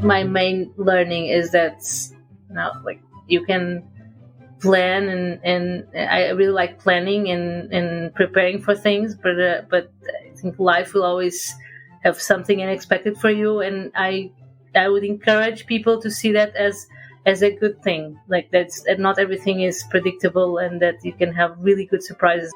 my main learning is that, like, you can plan, and I really like planning and preparing for things, but I think life will always have something unexpected for you, and I would encourage people to see that as a good thing, like that not everything is predictable, and that you can have really good surprises.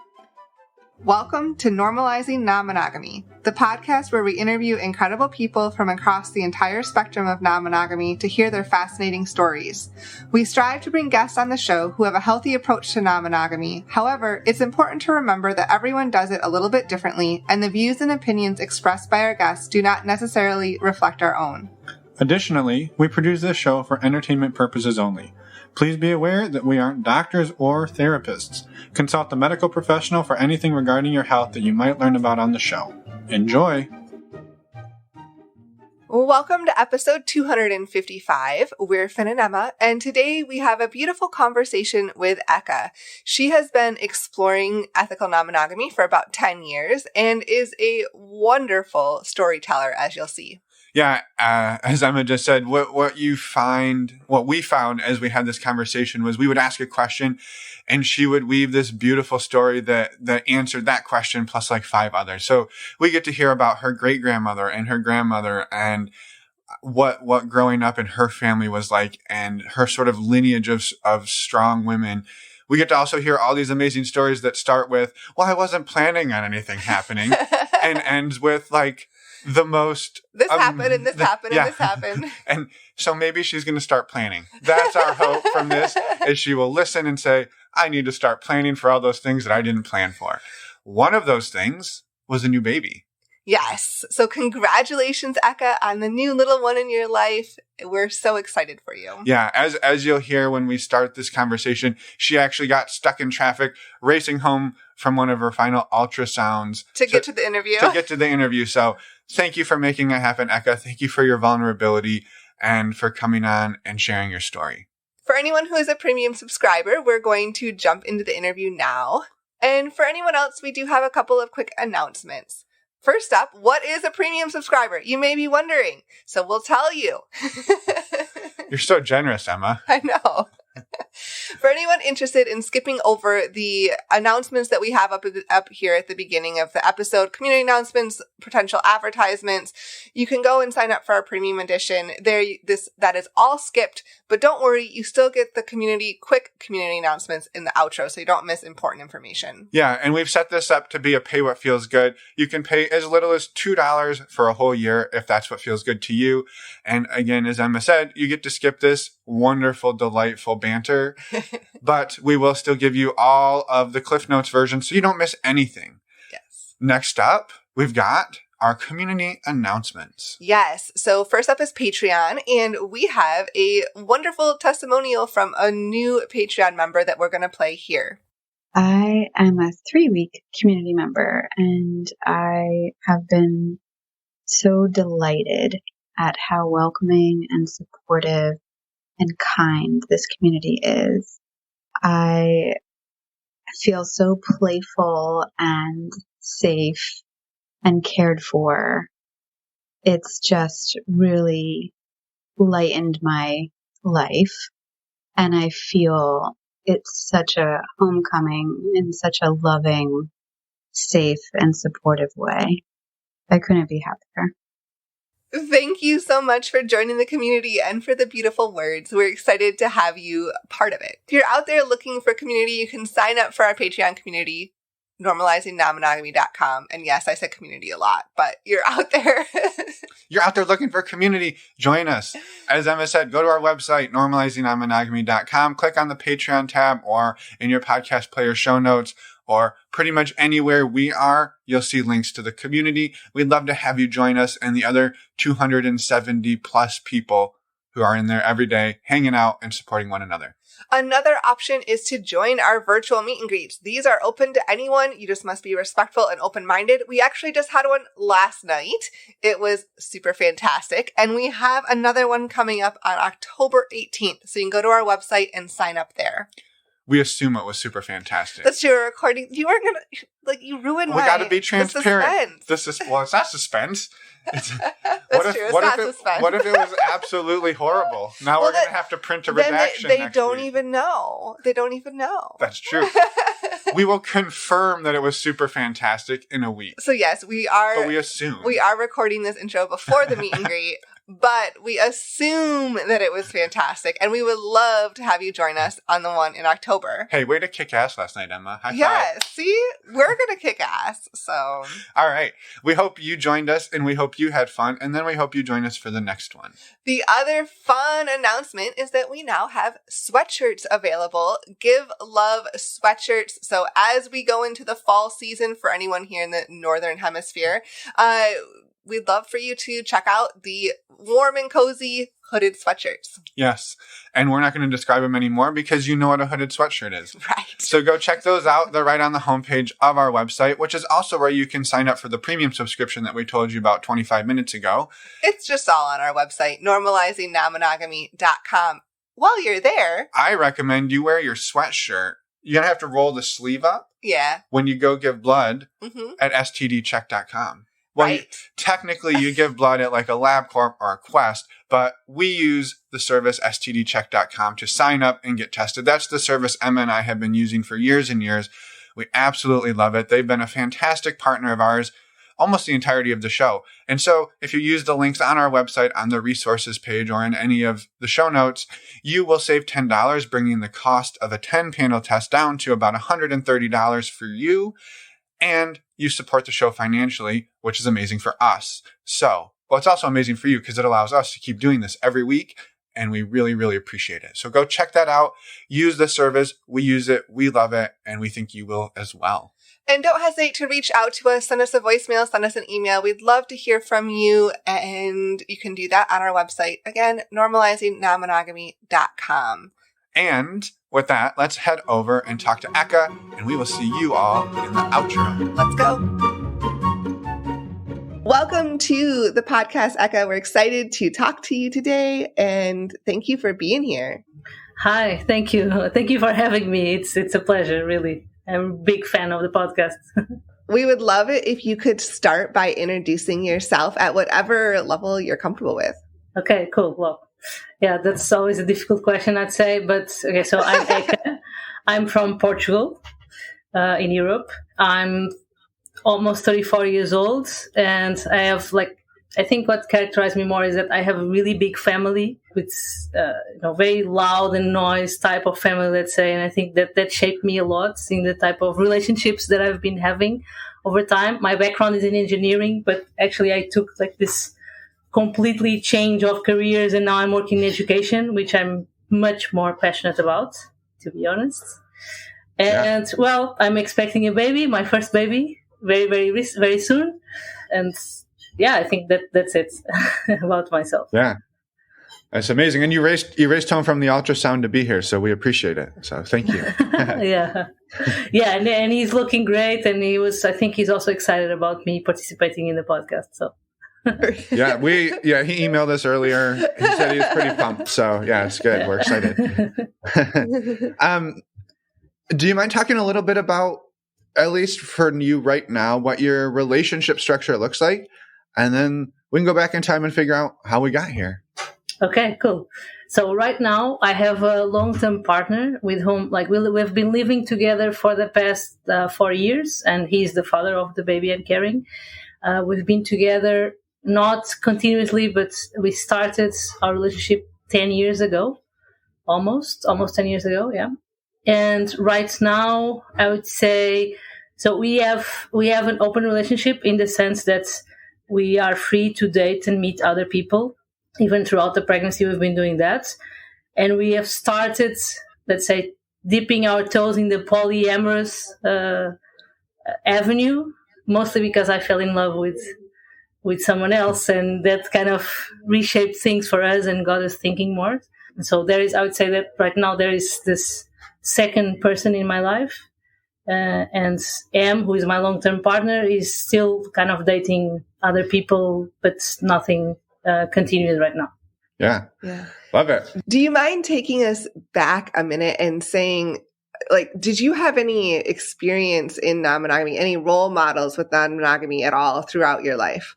Welcome to Normalizing Non-Monogamy, the podcast where we interview incredible people from across the entire spectrum of non-monogamy to hear their fascinating stories. We strive to bring guests on the show who have a healthy approach to non-monogamy. However, it's important to remember that everyone does it a little bit differently, and the views and opinions expressed by our guests do not necessarily reflect our own. Additionally, we produce this show for entertainment purposes only. Please be aware that we aren't doctors or therapists. Consult a medical professional for anything regarding your health that you might learn about on the show. Enjoy! Welcome to episode 255. We're Finn and Emma, and today we have a beautiful conversation with Eka. She has been exploring ethical non-monogamy for about 10 years and is a wonderful storyteller, as you'll see. Yeah, as Emma just said, what we found as we had this conversation was we would ask a question and she would weave this beautiful story that answered that question plus like 5 others. So we get to hear about her great-grandmother and her grandmother and what growing up in her family was like and her sort of lineage of strong women. We get to also hear all these amazing stories that start with, well, I wasn't planning on anything happening and ends with like, the most this happened and this happened and this happened. And so maybe she's going to start planning. That's our hope from this, is she will listen and say, I need to start planning for all those things that I didn't plan for. One of those things was a new baby. Yes. So congratulations, Eka, on the new little one in your life. We're so excited for you. Yeah. As you'll hear when we start this conversation, she actually got stuck in traffic racing home from one of her final ultrasounds. To get to the interview. So thank you for making it happen, Eka. Thank you for your vulnerability and for coming on and sharing your story. For anyone who is a premium subscriber, we're going to jump into the interview now. And for anyone else, we do have a couple of quick announcements. First up, what is a premium subscriber? You may be wondering, so we'll tell you. You're so generous, Emma. I know. For anyone interested in skipping over the announcements that we have up here at the beginning of the episode, community announcements, potential advertisements, you can go and sign up for our premium edition. That is all skipped, but don't worry, you still get the quick community announcements in the outro, so you don't miss important information. Yeah, and we've set this up to be a pay what feels good. You can pay as little as $2 for a whole year if that's what feels good to you. And again, as Emma said, you get to skip this wonderful, delightful banter, but we will still give you all of the Cliff Notes version so you don't miss anything. Yes. Next up, we've got our community announcements. Yes. So first up is Patreon, and we have a wonderful testimonial from a new Patreon member that we're going to play here. I am a 3-week community member, and I have been so delighted at how welcoming and supportive and kind this community is. I feel so playful and safe and cared for. It's just really lightened my life, and I feel it's such a homecoming in such a loving, safe, and supportive way. I couldn't be happier. Thank you so much for joining the community and for the beautiful words. We're excited to have you part of it. If you're out there looking for community, you can sign up for our Patreon community, normalizingnonmonogamy.com. And yes, I said community a lot, but you're out there. You're out there looking for community. Join us. As Emma said, go to our website, normalizingnonmonogamy.com. Click on the Patreon tab or in your podcast player show notes, or pretty much anywhere we are, you'll see links to the community. We'd love to have you join us and the other 270 plus people who are in there every day, hanging out and supporting one another. Another option is to join our virtual meet and greets. These are open to anyone. You just must be respectful and open-minded. We actually just had one last night. It was super fantastic. And we have another one coming up on October 18th. So you can go to our website and sign up there. We assume it was super fantastic. That's your recording. You weren't going to, you ruined We got to be transparent. Suspense. Well, it's not suspense. That's true. It's not suspense. What if it was absolutely horrible? Now we're going to have to print a redaction. They don't even know. They don't even know. That's true. We will confirm that it was super fantastic in a week. So yes, we are. But we assume. We are recording this intro before the meet and greet. But we assume that it was fantastic, and we would love to have you join us on the one in October. Hey, way to kick ass last night, Emma. High five. Yeah, see? We're going to kick ass, so. All right. We hope you joined us, and we hope you had fun, and then we hope you join us for the next one. The other fun announcement is that we now have sweatshirts available. Give Love sweatshirts. So as we go into the fall season, for anyone here in the Northern Hemisphere, we'd love for you to check out the warm and cozy hooded sweatshirts. Yes. And we're not going to describe them anymore because you know what a hooded sweatshirt is. Right. So go check those out. They're right on the homepage of our website, which is also where you can sign up for the premium subscription that we told you about 25 minutes ago. It's just all on our website, normalizingnonmonogamy.com. While you're there, I recommend you wear your sweatshirt. You're going to have to roll the sleeve up. Yeah. When you go give blood at stdcheck.com. Well, right. Technically, you give blood at like a LabCorp or a Quest, but we use the service stdcheck.com to sign up and get tested. That's the service Emma and I have been using for years and years. We absolutely love it. They've been a fantastic partner of ours almost the entirety of the show. And so if you use the links on our website on the resources page or in any of the show notes, you will save $10, bringing the cost of a 10-panel test down to about $130 for you. And you support the show financially, which is amazing for us. So, well, it's also amazing for you because it allows us to keep doing this every week. And we really, really appreciate it. So go check that out. Use the service. We use it. We love it. And we think you will as well. And don't hesitate to reach out to us. Send us a voicemail. Send us an email. We'd love to hear from you. And you can do that on our website. Again, normalizingnonmonogamy.com. And with that, let's head over and talk to Eka, and we will see you all in the outro. Let's go. Welcome to the podcast, Eka. We're excited to talk to you today, and thank you for being here. Hi, thank you. Thank you for having me. It's a pleasure, really. I'm a big fan of the podcast. We would love it if you could start by introducing yourself at whatever level you're comfortable with. Okay, cool. Well, yeah, that's always a difficult question, I'd say. But okay, so I'm Eka. I'm from Portugal, in Europe. I'm almost 34 years old, and I have I think what characterized me more is that I have a really big family with, very loud and noise type of family, let's say. And I think that shaped me a lot in the type of relationships that I've been having over time. My background is in engineering, but actually I took this completely change of careers, and now I'm working in education, which I'm much more passionate about, to be honest. And well, I'm expecting a baby, my first baby, very, very, very soon. And yeah, I think that's it about myself. Yeah, that's amazing. And you raced home from the ultrasound to be here, so we appreciate it. So thank you. Yeah, and he's looking great, and I think he's also excited about me participating in the podcast. So. He emailed us earlier. He said he was pretty pumped. So yeah, it's good. We're excited. Do you mind talking a little bit about, at least for you right now, what your relationship structure looks like? And then we can go back in time and figure out how we got here. Okay, cool. So right now I have a long-term partner with whom we've been living together for the past 4 years, and he's the father of the baby I'm carrying. We've been together not continuously, but we started our relationship 10 years ago, almost 10 years ago. Yeah. And right now I would say, so we have an open relationship in the sense that we are free to date and meet other people. Even throughout the pregnancy, we've been doing that. And we have started, let's say, dipping our toes in the polyamorous avenue, mostly because I fell in love with someone else, and that kind of reshaped things for us and got us thinking more. And so I would say that right now there is this second person in my life, and Em, who is my long-term partner, is still kind of dating other people, but nothing continues right now. Yeah. Love it. Do you mind taking us back a minute and saying, did you have any experience in non-monogamy, any role models with non-monogamy at all throughout your life?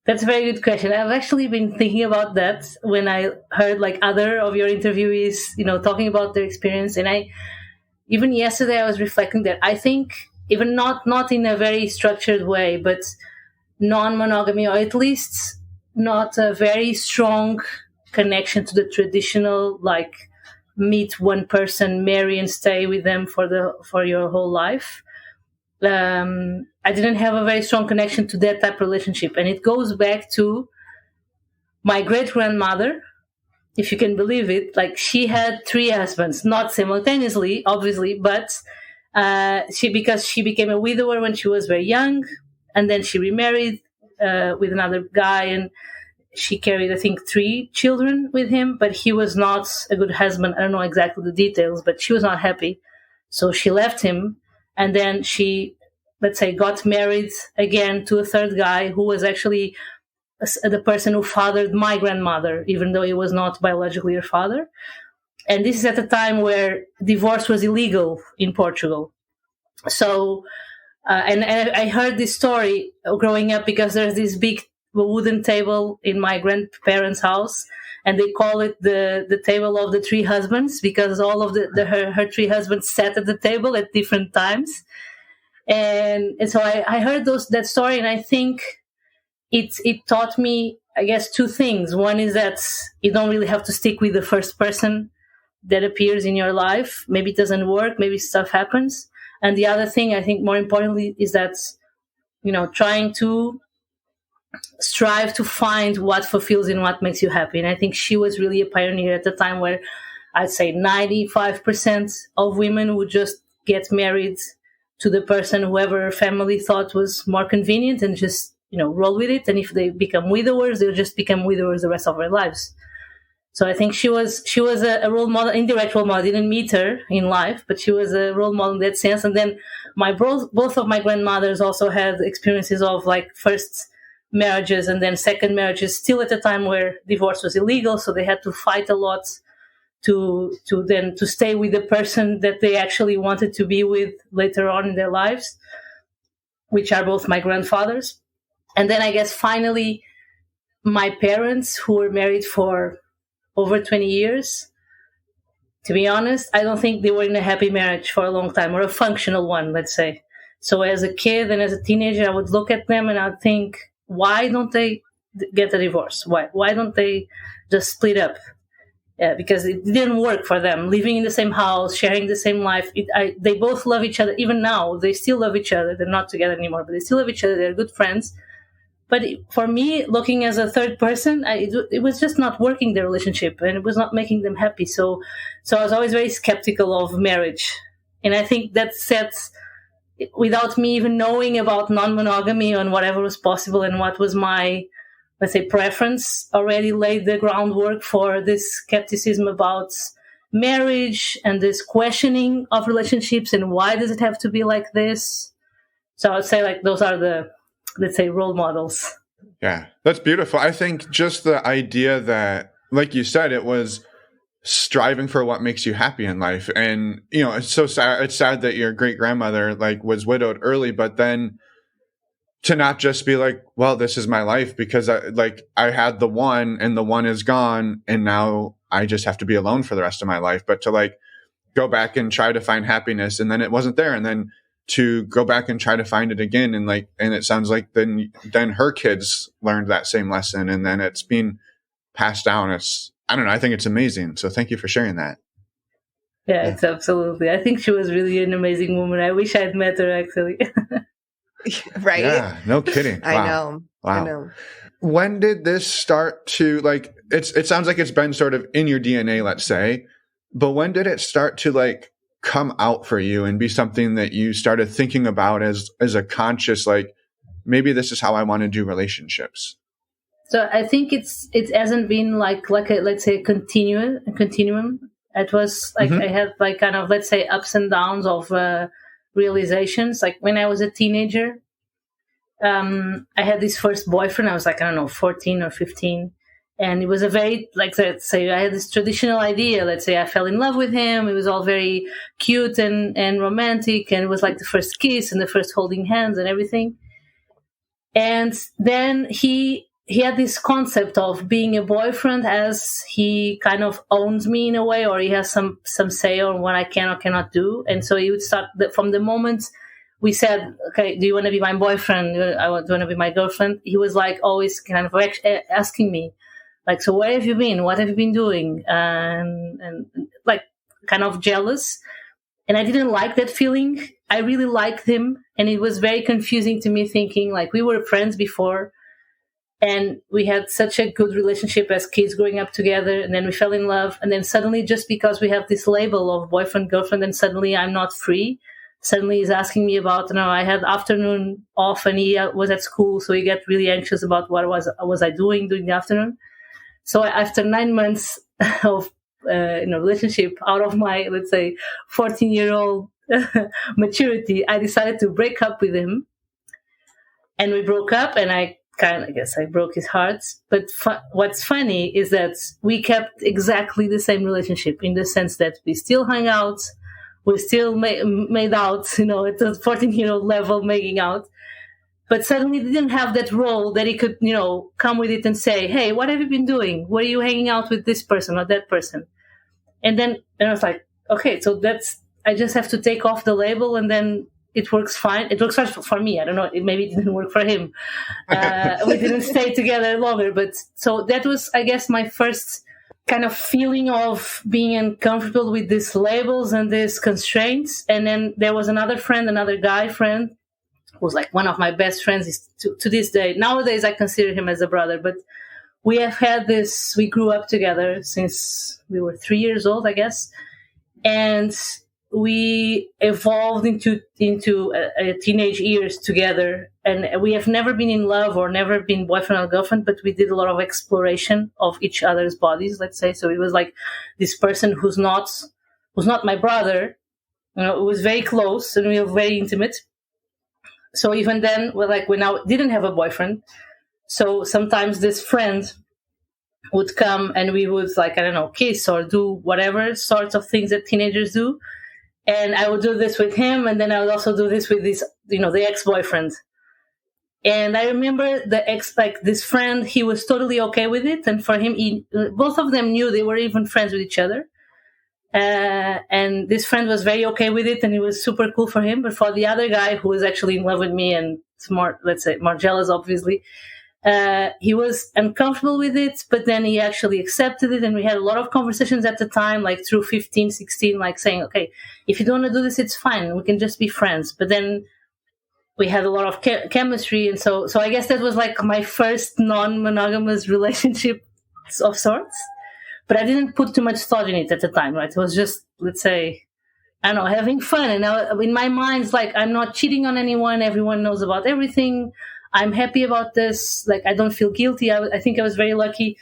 That's a very good question. I've actually been thinking about that when I heard like other of your interviewees, talking about their experience. And even yesterday I was reflecting that I think even not in a very structured way, but non-monogamy, or at least not a very strong connection to the traditional, like meet one person, marry and stay with them for your whole life. I didn't have a very strong connection to that type of relationship. And it goes back to my great-grandmother, if you can believe it. Like, she had 3 husbands, not simultaneously, obviously, but because she became a widower when she was very young, and then she remarried with another guy, and she carried, I think, 3 children with him, but he was not a good husband. I don't know exactly the details, but she was not happy. So she left him, and then she, let's say, got married again to a 3rd guy who was actually the person who fathered my grandmother, even though he was not biologically her father. And this is at a time where divorce was illegal in Portugal. So, and I heard this story growing up because there's this big wooden table in my grandparents' house, and they call it the table of the 3 husbands, because all of her 3 husbands sat at the table at different times. And so I heard that story, and I think it taught me, I guess, 2 things. One is that you don't really have to stick with the first person that appears in your life. Maybe it doesn't work, maybe stuff happens. And the other thing, I think more importantly, is that, trying to strive to find what fulfills and what makes you happy. And I think she was really a pioneer at the time where I'd say 95% of women would just get married to the person whoever her family thought was more convenient and just, roll with it. And if they become widowers, they'll just become widowers the rest of their lives. So I think she was a role model, indirect role model. I didn't meet her in life, but she was a role model in that sense. And then both of my grandmothers also had experiences of like first marriages and then second marriages, still at a time where divorce was illegal. So they had to fight a lot to stay with the person that they actually wanted to be with later on in their lives, which are both my grandfathers. And then I guess finally my parents, who were married for over 20 years, to be honest, I don't think they were in a happy marriage for a long time, or a functional one, let's say. So as a kid and as a teenager, I would look at them and I'd think, why don't they get a divorce? Why don't they just split up? Because it didn't work for them, living in the same house, sharing the same life. They both love each other. Even now, they still love each other. They're not together anymore, but they still love each other. They're good friends. But for me, looking as a third person, it was just not working, the relationship, and it was not making them happy. So I was always very skeptical of marriage. And I think that sets, without me even knowing about non-monogamy and whatever was possible and what was my, let's say, preference, already laid the groundwork for this skepticism about marriage and this questioning of relationships and why does it have to be like this. So I would say like those are the, let's say, role models. Yeah, that's beautiful. I think just the idea that, like you said, it was striving for what makes you happy in life. And, it's so sad. It's sad that your great grandmother was widowed early, but then to not just be like, well, this is my life because I had the one and the one is gone and now I just have to be alone for the rest of my life. But to go back and try to find happiness, and then it wasn't there. And then to go back and try to find it again. And it sounds like then her kids learned that same lesson, and then it's being passed down. I don't know. I think it's amazing. So thank you for sharing that. Yeah, it's absolutely. I think she was really an amazing woman. I wish I'd met her actually. Right? Yeah, no kidding. Wow. I know. Wow. I know. When did this start to it sounds like it's been sort of in your DNA, let's say, but when did it start to come out for you and be something that you started thinking about as a conscious, maybe this is how I want to do relationships? So I think it hasn't been like a, let's say, a continuum. It was I had kind of, let's say, ups and downs of realizations. Like when I was a teenager, I had this first boyfriend. I was I don't know, 14 or 15. And it was a very, let's say, I had this traditional idea. Let's say I fell in love with him. It was all very cute and romantic. And it was the first kiss and the first holding hands and everything. And then he he had this concept of being a boyfriend as he kind of owns me in a way, or he has some say on what I can or cannot do. And so he would start from the moment we said, okay, do you want to be my boyfriend? I want to be my girlfriend. He was like always kind of asking me, like, so where have you been? What have you been doing? And like kind of jealous. And I didn't like that feeling. I really liked him. And it was very confusing to me, thinking like we were friends before. And we had such a good relationship as kids growing up together. And then we fell in love. And then suddenly, just because we have this label of boyfriend, girlfriend, and suddenly I'm not free. Suddenly he's asking me about, I had afternoon off and he was at school. So he got really anxious about what was I doing during the afternoon. So after 9 months of relationship, out of my, let's say, 14-year-old maturity, I decided to break up with him. And we broke up, and I guess I broke his heart. But what's funny is that we kept exactly the same relationship, in the sense that we still hung out, we still made out, at the 14-year-old level, making out. But suddenly they didn't have that role that he could, come with it and say, hey, what have you been doing? Were you hanging out with this person or that person? And then I was like, okay, so I just have to take off the label, and then it works fine. It works fine for me. I don't know. Maybe it didn't work for him. We didn't stay together longer. But so that was, I guess, my first kind of feeling of being uncomfortable with these labels and these constraints. And then there was another guy friend, who's like one of my best friends to this day. Nowadays, I consider him as a brother. But we have had this, we grew up together since we were 3 years old, I guess. And we evolved into teenage years together, and we have never been in love or never been boyfriend or girlfriend, but we did a lot of exploration of each other's bodies, let's say. So it was like this person who's not my brother, it was very close, and we were very intimate. So even then, we now didn't have a boyfriend. So sometimes this friend would come and we would, kiss or do whatever sorts of things that teenagers do. And I would do this with him, and then I would also do this with this, the ex-boyfriend. And I remember this friend, he was totally okay with it. And for him, both of them knew they were even friends with each other. And this friend was very okay with it, and it was super cool for him. But for the other guy, who was actually in love with me and more jealous, obviously, he was uncomfortable with it, but then he actually accepted it. And we had a lot of conversations at the time, like through 15, 16, saying, okay, if you don't want to do this, it's fine. We can just be friends. But then we had a lot of chemistry. And so I guess that was my first non-monogamous relationship of sorts. But I didn't put too much thought in it at the time, right? It was just, let's say, I don't know, having fun. And now in my mind, it's I'm not cheating on anyone. Everyone knows about everything. I'm happy about this. I don't feel guilty. I think I was very lucky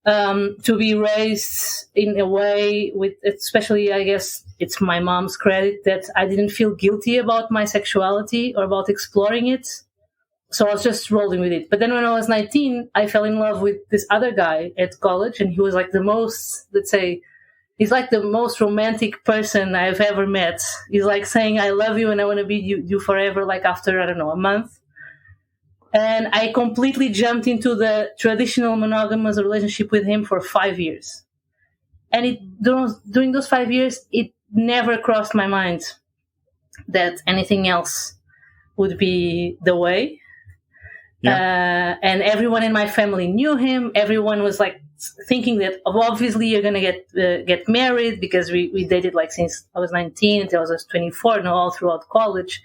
to be raised in a way with, especially, I guess it's my mom's credit, that I didn't feel guilty about my sexuality or about exploring it. So I was just rolling with it. But then when I was 19, I fell in love with this other guy at college, and he was the most, let's say, he's the most romantic person I've ever met. He's saying, I love you and I want to be you forever, after, I don't know, a month. And I completely jumped into the traditional monogamous relationship with him for 5 years. And during those 5 years, it never crossed my mind that anything else would be the way. Yeah. And everyone in my family knew him. Everyone was thinking that obviously you're going to get married, because we dated since I was 19 until I was 24, all throughout college.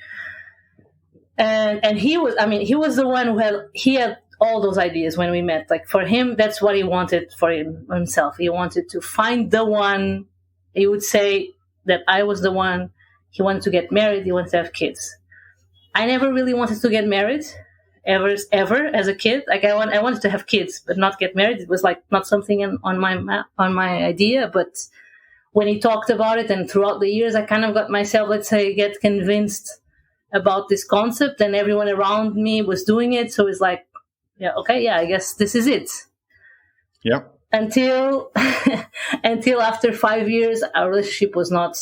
And he was the one who had all those ideas when we met. For him, that's what he wanted for himself. He wanted to find the one. He would say that I was the one. He wanted to get married. He wanted to have kids. I never really wanted to get married, ever as a kid. I wanted to have kids, but not get married. It was not something on my idea. But when he talked about it, and throughout the years, I kind of got myself, let's say, get convinced about this concept, and everyone around me was doing it. So it's I guess this is it. Yep. Until after 5 years, our relationship was not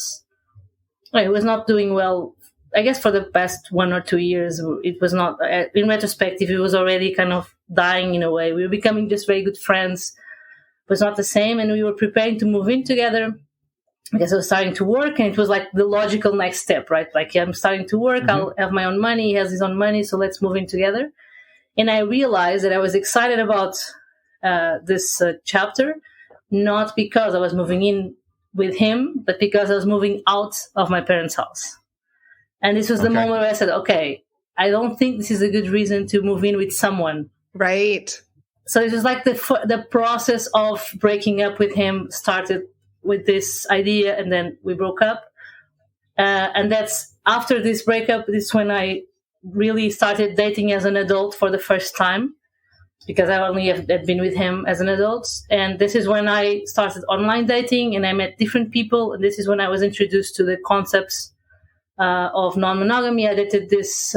doing well I guess for the past 1 or 2 years, it was not, in retrospective, it was already kind of dying in a way. We were becoming just very good friends. It was not the same. And we were preparing to move in together because I was starting to work, and it was like the logical next step, right? Like, I'm starting to work, I'll have my own money, he has his own money, so let's move in together. And I realized that I was excited about this chapter, not because I was moving in with him, but because I was moving out of my parents' house. And this was the moment where I said, okay, I don't think this is a good reason to move in with someone. Right. So it was like the process of breaking up with him started with this idea, and then we broke up. And that's after this breakup, this is when I really started dating as an adult for the first time, because I only had been with him as an adult. And this is when I started online dating, and I met different people. And this is when I was introduced to the concepts of non-monogamy. I dated this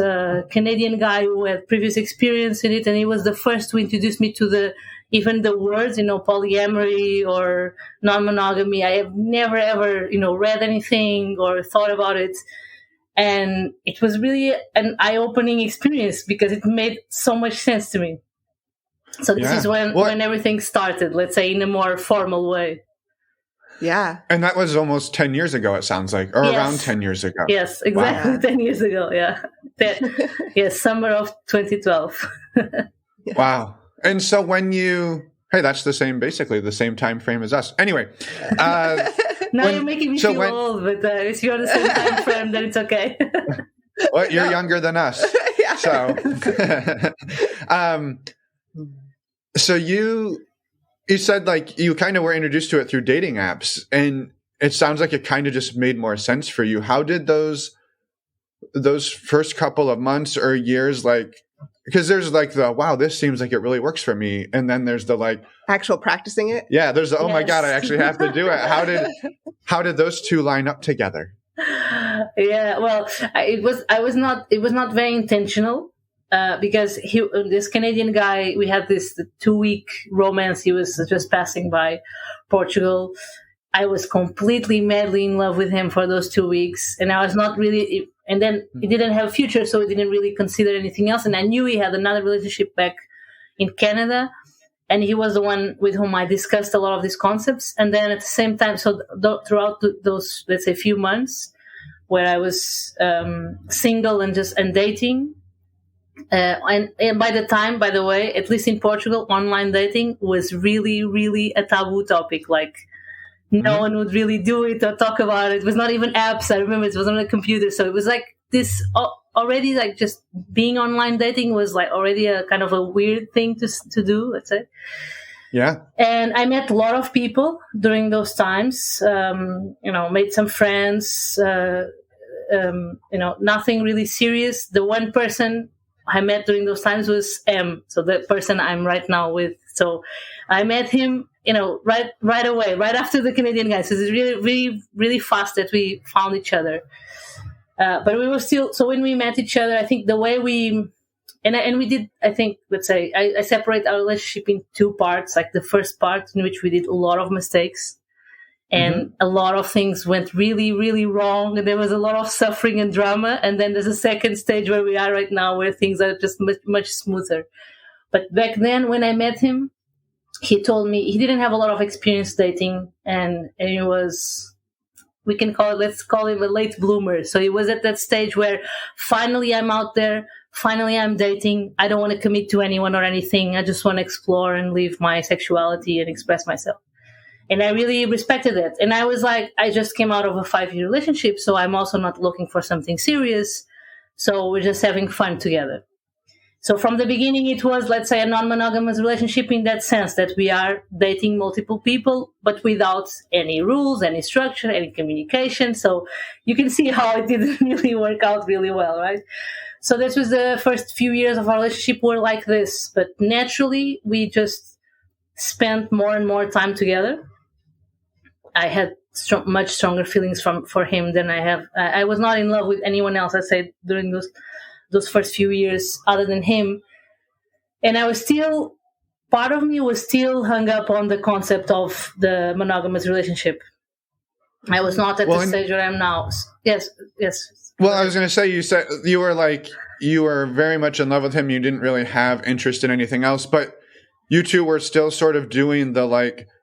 Canadian guy who had previous experience in it, and he was the first to introduce me to even the words, polyamory or non-monogamy. I have never ever, read anything or thought about it. And it was really an eye-opening experience because it made so much sense to me. So this is when everything started, let's say, in a more formal way. Yeah. And that was almost 10 years ago, it sounds like, or around 10 years ago. Yes, exactly. Wow. 10 years ago. Yeah. Yes. Summer of 2012. Wow. And so hey, that's basically the same time frame as us. Anyway. Now you're making me feel old, but if you're on the same time frame, then it's okay. Well, you're younger than us. Yeah. So you said like you kind of were introduced to it through dating apps, and it sounds like it kind of just made more sense for you. How did those first couple of months or years, like, because there's like wow, this seems like it really works for me, and then there's the like actual practicing it. Yeah, there's the, oh my God, I actually have to do it. How did those two line up together? Yeah, well, it was not very intentional. Because this Canadian guy, we had this 2-week romance. He was just passing by Portugal. I was completely madly in love with him for those 2 weeks, and I was not really. And then he didn't have a future, so he didn't really consider anything else. And I knew he had another relationship back in Canada, and he was the one with whom I discussed a lot of these concepts. And then at the same time, so throughout those, let's say, few months where I was single and dating. And by the time, by the way, at least in Portugal, online dating was really, really a taboo topic. Like, no one would really do it or talk about it. It was not even apps. I remember it was on a computer. So it was like this already, like, just being online dating was like already a kind of a weird thing to do, let's say. Yeah. And I met a lot of people during those times, made some friends, nothing really serious. The one person I met during those times was M, so the person I'm right now with. So I met him, right away, right after the Canadian guy. So it's really, really, really fast that we found each other. But we were still, so when we met each other, I think the way we did, I think, let's say, I separate our relationship in 2 parts. Like the first part in which we did a lot of mistakes. And a lot of things went really, really wrong. And there was a lot of suffering and drama. And then there's a second stage where we are right now, where things are just much, much smoother. But back then, when I met him, he told me he didn't have a lot of experience dating. And he was, let's call him a late bloomer. So he was at that stage where finally I'm out there. Finally I'm dating. I don't want to commit to anyone or anything. I just want to explore and live my sexuality and express myself. And I really respected it. And I was like, I just came out of a 5-year relationship, so I'm also not looking for something serious. So we're just having fun together. So from the beginning, it was, let's say, a non-monogamous relationship in that sense, that we are dating multiple people, but without any rules, any structure, any communication. So you can see how it didn't really work out really well, right? So this was the first few years of our relationship were like this. But naturally, we just spent more and more time together. I had much stronger feelings for him than I have. I was not in love with anyone else, I say, during those first few years other than him. And I was still, part of me was still hung up on the concept of the monogamous relationship. I was not at the stage where I am now. Yes. Well, I was going to say, you said you were very much in love with him. You didn't really have interest in anything else, but you two were still sort of doing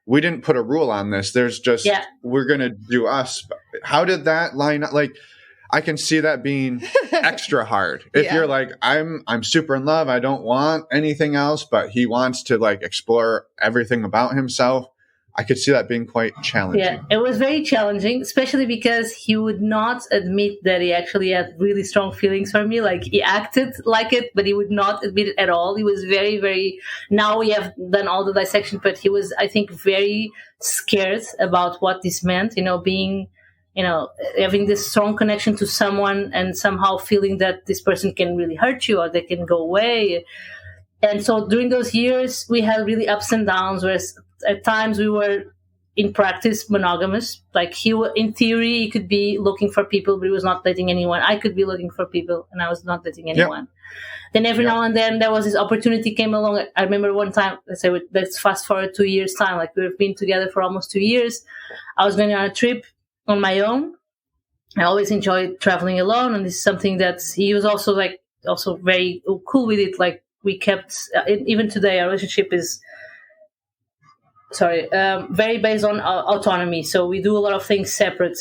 we didn't put a rule on this. There's just, we're going to do us. How did that line up? Like, I can see that being extra hard. If you're like, I'm super in love. I don't want anything else, but he wants to explore everything about himself. I could see that being quite challenging. Yeah, it was very challenging, especially because he would not admit that he actually had really strong feelings for me. Like, he acted like it, but he would not admit it at all. He was very, very, now we have done all the dissection, but he was, I think, very scared about what this meant, being, having this strong connection to someone and somehow feeling that this person can really hurt you or they can go away. And so during those years, we had really ups and downs, whereas at times we were in practice monogamous. Like, in theory, he could be looking for people, but he was not dating anyone. I could be looking for people and I was not dating anyone. Then every now and then there was this opportunity came along. I remember one time, let's fast forward 2 years time. Like, we've been together for almost 2 years. I was going on a trip on my own. I always enjoyed traveling alone. And this is something that he was also very cool with it. Like, we kept, even today, our relationship is, very based on autonomy. So we do a lot of things separate.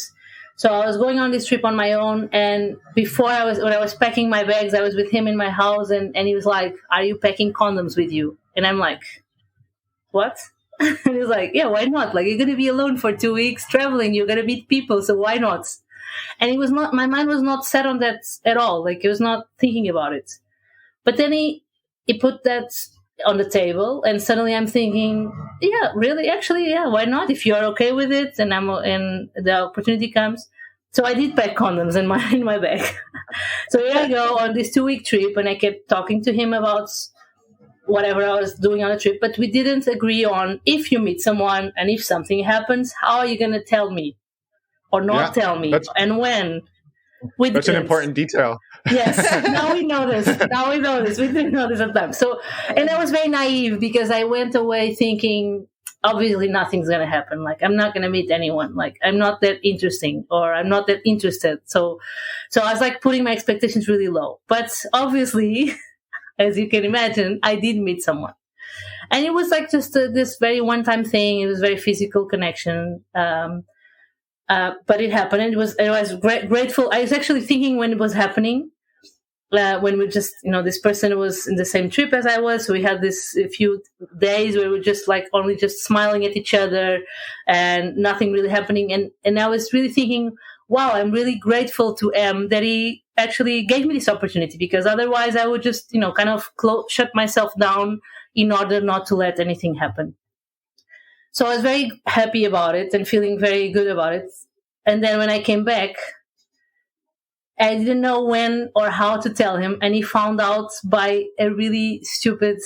So I was going on this trip on my own. And when I was packing my bags, I was with him in my house. And he was like, "Are you packing condoms with you?" And I'm like, "What?" And he's like, "Yeah, why not? Like, you're going to be alone for 2 weeks traveling. You're going to meet people. So why not?" And my mind was not set on that at all. Like, I was not thinking about it. But then he put that on the table, and suddenly I'm thinking, yeah, really, actually, yeah, why not? If you're okay with it, and the opportunity comes. So I did pack condoms in my bag. So here I go on this 2-week trip, and I kept talking to him about whatever I was doing on the trip, but we didn't agree on, if you meet someone and if something happens, how are you going to tell me or not tell me, and when? That's an important detail. Yes, now we know this. We didn't know this at the time. So, and I was very naive because I went away thinking, obviously nothing's going to happen. Like, I'm not going to meet anyone. Like, I'm not that interesting, or I'm not that interested. So I was putting my expectations really low. But obviously, as you can imagine, I did meet someone. And it was just this very one-time thing. It was very physical connection. But it happened, and I was grateful. I was actually thinking when it was happening, when we just, this person was in the same trip as I was. So we had this few days where we were just only just smiling at each other and nothing really happening. And I was really thinking, wow, I'm really grateful to M that he actually gave me this opportunity, because otherwise I would just, kind of shut myself down in order not to let anything happen. So I was very happy about it and feeling very good about it. And then when I came back, I didn't know when or how to tell him. And he found out by a really stupid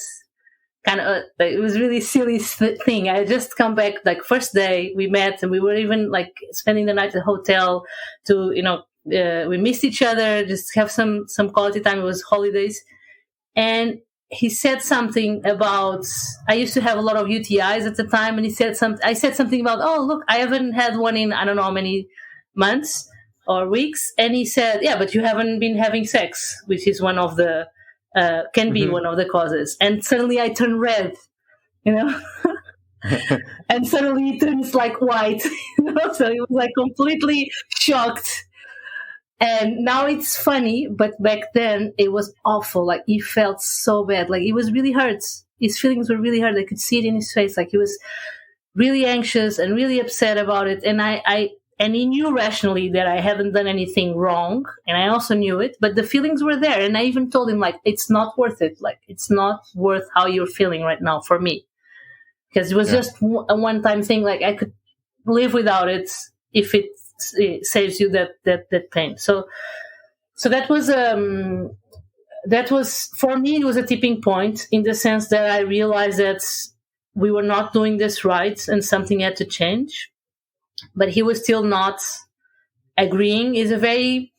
it was really silly thing. I just come back, first day we met, and we were even spending the night at the hotel to, we missed each other, just have some quality time. It was holidays. And he said something about, I used to have a lot of UTIs at the time, and I said something about, oh, look, I haven't had one in I don't know how many months or weeks. And he said, yeah, but you haven't been having sex, which is one of the, can be one of the causes. And suddenly I turn red, and suddenly he turns white, so he was completely shocked. And now it's funny, but back then it was awful. He felt so bad. He was really hurt. His feelings were really hurt. I could see it in his face. He was really anxious and really upset about it. And and he knew rationally that I hadn't done anything wrong. And I also knew it, but the feelings were there. And I even told him, it's not worth it. It's not worth how you're feeling right now for me. Because it was just a one-time thing. I could live without it if it saves you that pain. So that was for me, it was a tipping point, in the sense that I realized that we were not doing this right and something had to change. But he was still not agreeing. He's a very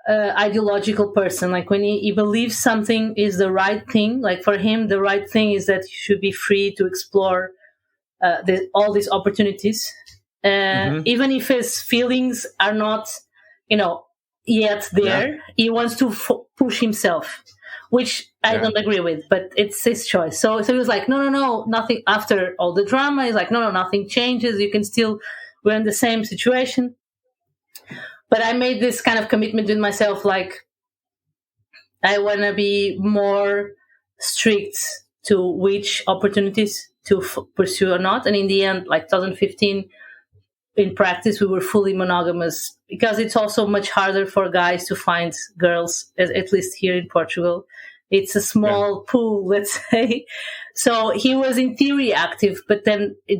ideological person. When he believes something is the right thing, for him the right thing is that you should be free to explore all these opportunities. Even if his feelings are not, yet there. Yeah. He wants to push himself, which I don't agree with, but it's his choice. So he was like, no, nothing. After all the drama, he's like, no, nothing changes. You can still, we're in the same situation. But I made this kind of commitment with myself, like, I want to be more strict to which opportunities to pursue or not. And in the end, like 2015, in practice, we were fully monogamous, because it's also much harder for guys to find girls, at least here in Portugal. It's a small pool, let's say. So he was in theory active, but then he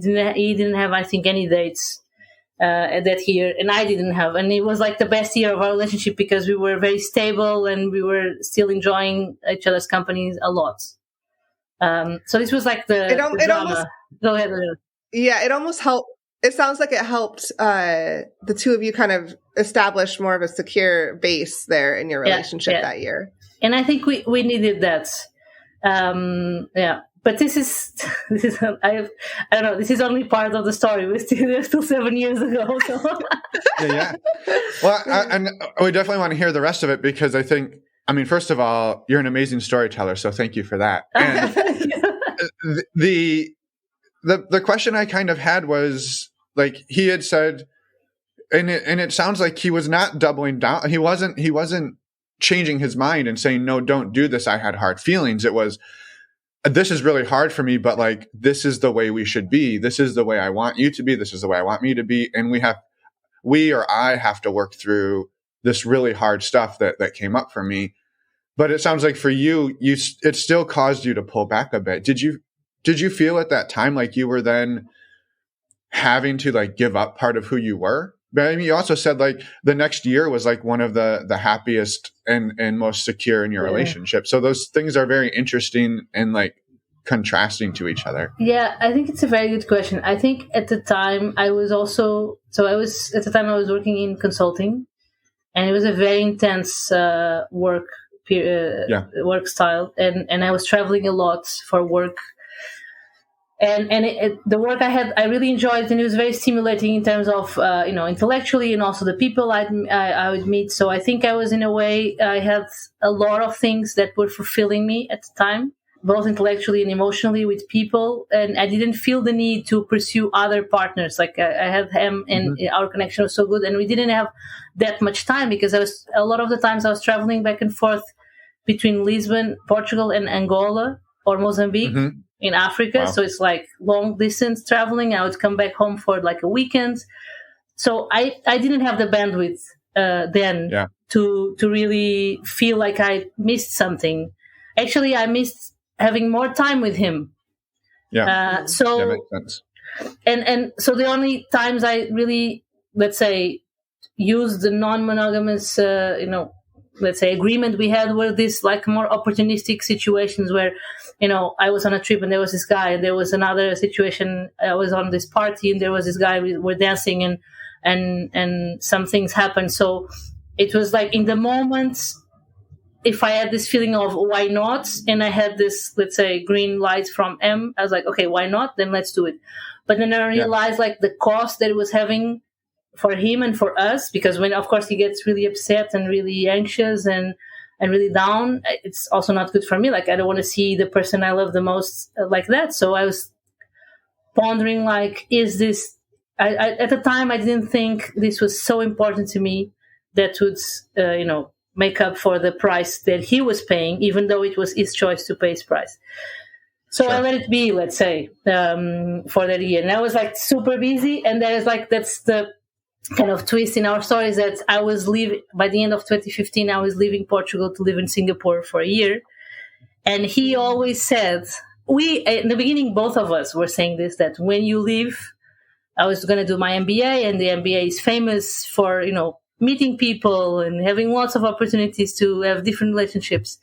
didn't have, I think, any dates that year, and I didn't have. And it was like the best year of our relationship, because we were very stable and we were still enjoying each other's companies a lot. So this was like the drama. Almost, go ahead. Yeah, it almost helped. It sounds like it helped the two of you kind of establish more of a secure base there in your relationship that year. And I think we needed that. But this is I don't know. This is only part of the story. We're still 7 years ago. So. Yeah. Well, and we definitely want to hear the rest of it, because I think, I mean, first of all, you're an amazing storyteller, so thank you for that. And the question I kind of had was, like, he had said, and it sounds like he was not doubling down. He wasn't changing his mind and saying, no, don't do this. I had hard feelings. It was, this is really hard for me, but like, this is the way we should be. This is the way I want you to be. This is the way I want me to be. And I have to work through this really hard stuff that came up for me. But it sounds like for you, it still caused you to pull back a bit. Did you feel at that time like you were then having to like give up part of who you were? But I mean, you also said like the next year was like one of the happiest and most secure in your relationship. So those things are very interesting and like contrasting to each other. Yeah, I think it's a very good question. I think at the time I was working in consulting, and it was a very intense work style, and I was traveling a lot for work. And the work I really enjoyed, and it was very stimulating in terms of, intellectually, and also the people I would meet. So I think I was, in a way, I had a lot of things that were fulfilling me at the time, both intellectually and emotionally with people. And I didn't feel the need to pursue other partners. Like I had him, and our connection was so good. And we didn't have that much time, because a lot of the times I was traveling back and forth between Lisbon, Portugal, and Angola or Mozambique. In Africa. Wow. So it's like long distance traveling. I would come back home for like a weekend. So I didn't have the bandwidth then to really feel like I missed something. Actually, I missed having more time with him. Yeah. That makes sense. And so the only times I really, let's say, used the non-monogamous, let's say, agreement we had were these like more opportunistic situations where, I was on a trip and there was this guy, and there was another situation. I was on this party and there was this guy. We were dancing and some things happened. So it was like in the moment, if I had this feeling of why not, and I had this, let's say, green light from M, I was like, okay, why not? Then let's do it. But then I realized like the cost that it was having for him and for us, because when, of course, he gets really upset and really anxious and really down, it's also not good for me. Like, I don't want to see the person I love the most like that. So I was pondering, like, is this... at the time, I didn't think this was so important to me that would, make up for the price that he was paying, even though it was his choice to pay his price. So I let it be, let's say, for that year. And I was, like, super busy. And there's, like, that's the kind of twist in our story, is that I was leaving, by the end of 2015, I was leaving Portugal to live in Singapore for a year. And he always said, in the beginning, both of us were saying this, that when you leave, I was going to do my MBA, and the MBA is famous for, meeting people and having lots of opportunities to have different relationships.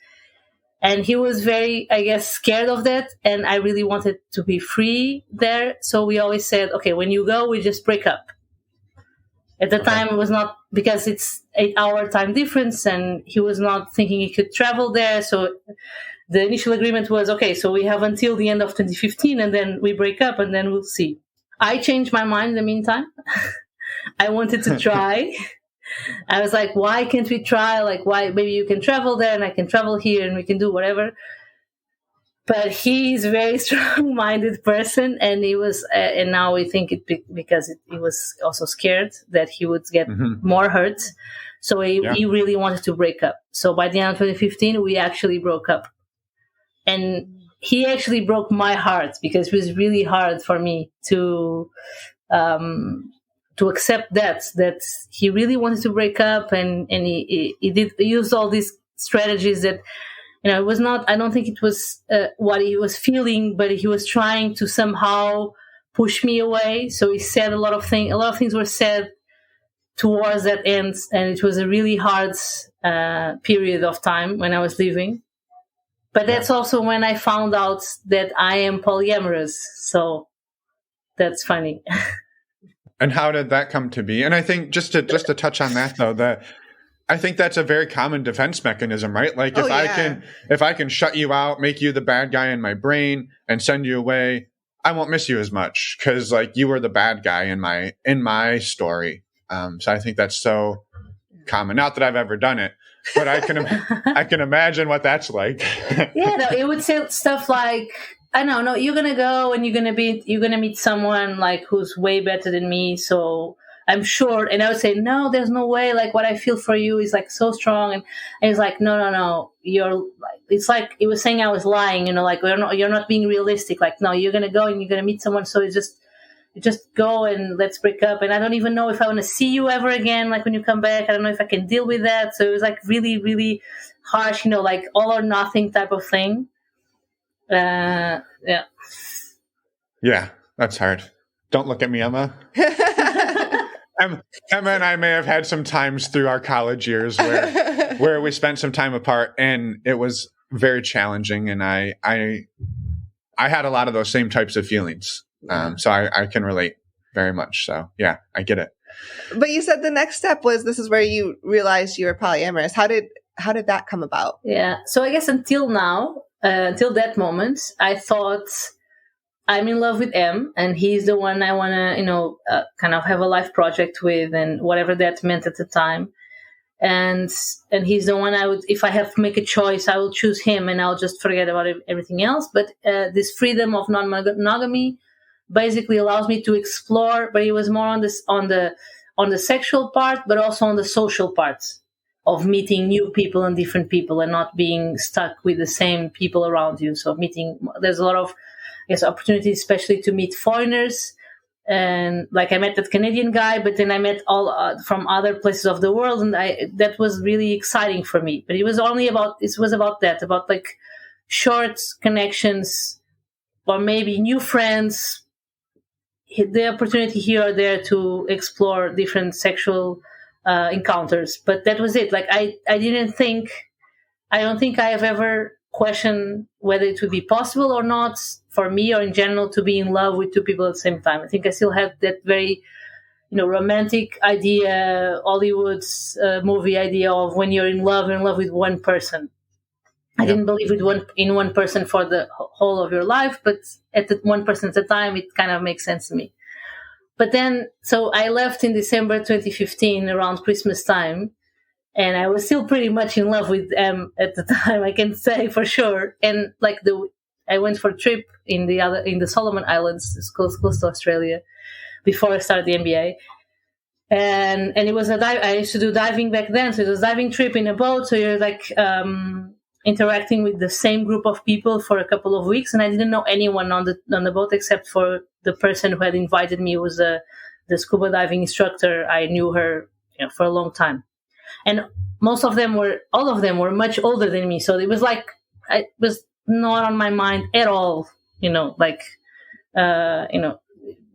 And he was very, I guess, scared of that. And I really wanted to be free there. So we always said, okay, when you go, we just break up. At the time, it was not, because it's 8-hour time difference, and he was not thinking he could travel there. So the initial agreement was, okay, so we have until the end of 2015, and then we break up, and then we'll see. I changed my mind in the meantime. I wanted to try. I was like, why can't we try? Like, why? Maybe you can travel there and I can travel here and we can do whatever. But he's a very strong-minded person, and he was, and now we think because he was also scared that he would get more hurt. So he really wanted to break up. So by the end of 2015, we actually broke up. And he actually broke my heart because it was really hard for me to accept that he really wanted to break up, and he used all these strategies that, it was not, I don't think it was what he was feeling, but he was trying to somehow push me away. So he said a lot of things were said towards that end, and it was a really hard period of time when I was leaving. But that's also when I found out that I am polyamorous. So that's funny. And how did that come to be? And I think just to touch on that though, I think that's a very common defense mechanism, right? Like if I can shut you out, make you the bad guy in my brain and send you away, I won't miss you as much because like you were the bad guy in my story. So I think that's so common. Not that I've ever done it, but I can imagine what that's like. It would say stuff like, I don't know, you're gonna go and you're gonna meet someone like who's way better than me. So I'm sure. And I would say, no, there's no way. Like what I feel for you is like so strong. And he's like, no. You're like, it's like he was saying I was lying, like you're not being realistic. Like, no, you're going to go and you're going to meet someone. So you just go and let's break up. And I don't even know if I want to see you ever again. Like when you come back, I don't know if I can deal with that. So it was like really, really harsh, like all or nothing type of thing. Yeah, that's hard. Don't look at me, Emma. Emma and I may have had some times through our college years where we spent some time apart, and it was very challenging. And I had a lot of those same types of feelings. So I can relate very much. So yeah, I get it. But you said the next step was, this is where you realized you were polyamorous. How did that come about? Yeah. So I guess until now, until that moment, I thought I'm in love with M, and he's the one I want to, kind of have a life project with, and whatever that meant at the time. And he's the one I would, if I have to make a choice, I will choose him, and I'll just forget about everything else. But this freedom of non-monogamy basically allows me to explore. But it was more on the sexual part, but also on the social parts of meeting new people and different people, and not being stuck with the same people around you. So there's a lot of opportunities, especially to meet foreigners. And like I met that Canadian guy, but then I met all from other places of the world, and that was really exciting for me. But it was about like short connections, or maybe new friends, the opportunity here or there to explore different sexual encounters. But that was it. Like I don't think I have ever questioned whether it would be possible or not for me, or in general, to be in love with two people at the same time. I think I still have that very, romantic idea, Hollywood's movie idea of when you're in love with one person. I didn't believe in one person for the whole of your life, but at the one person at a time, it kind of makes sense to me. But then, so I left in December 2015 around Christmas time, and I was still pretty much in love with them at the time, I can say for sure. And like I went for a trip in the Solomon Islands, it's close to Australia, before I started the MBA. And it was I used to do diving back then. So it was a diving trip in a boat. So you're like interacting with the same group of people for a couple of weeks. And I didn't know anyone on the boat except for the person who had invited me, was the scuba diving instructor. I knew her for a long time. And all of them were much older than me. So it was like, it was not on my mind at all,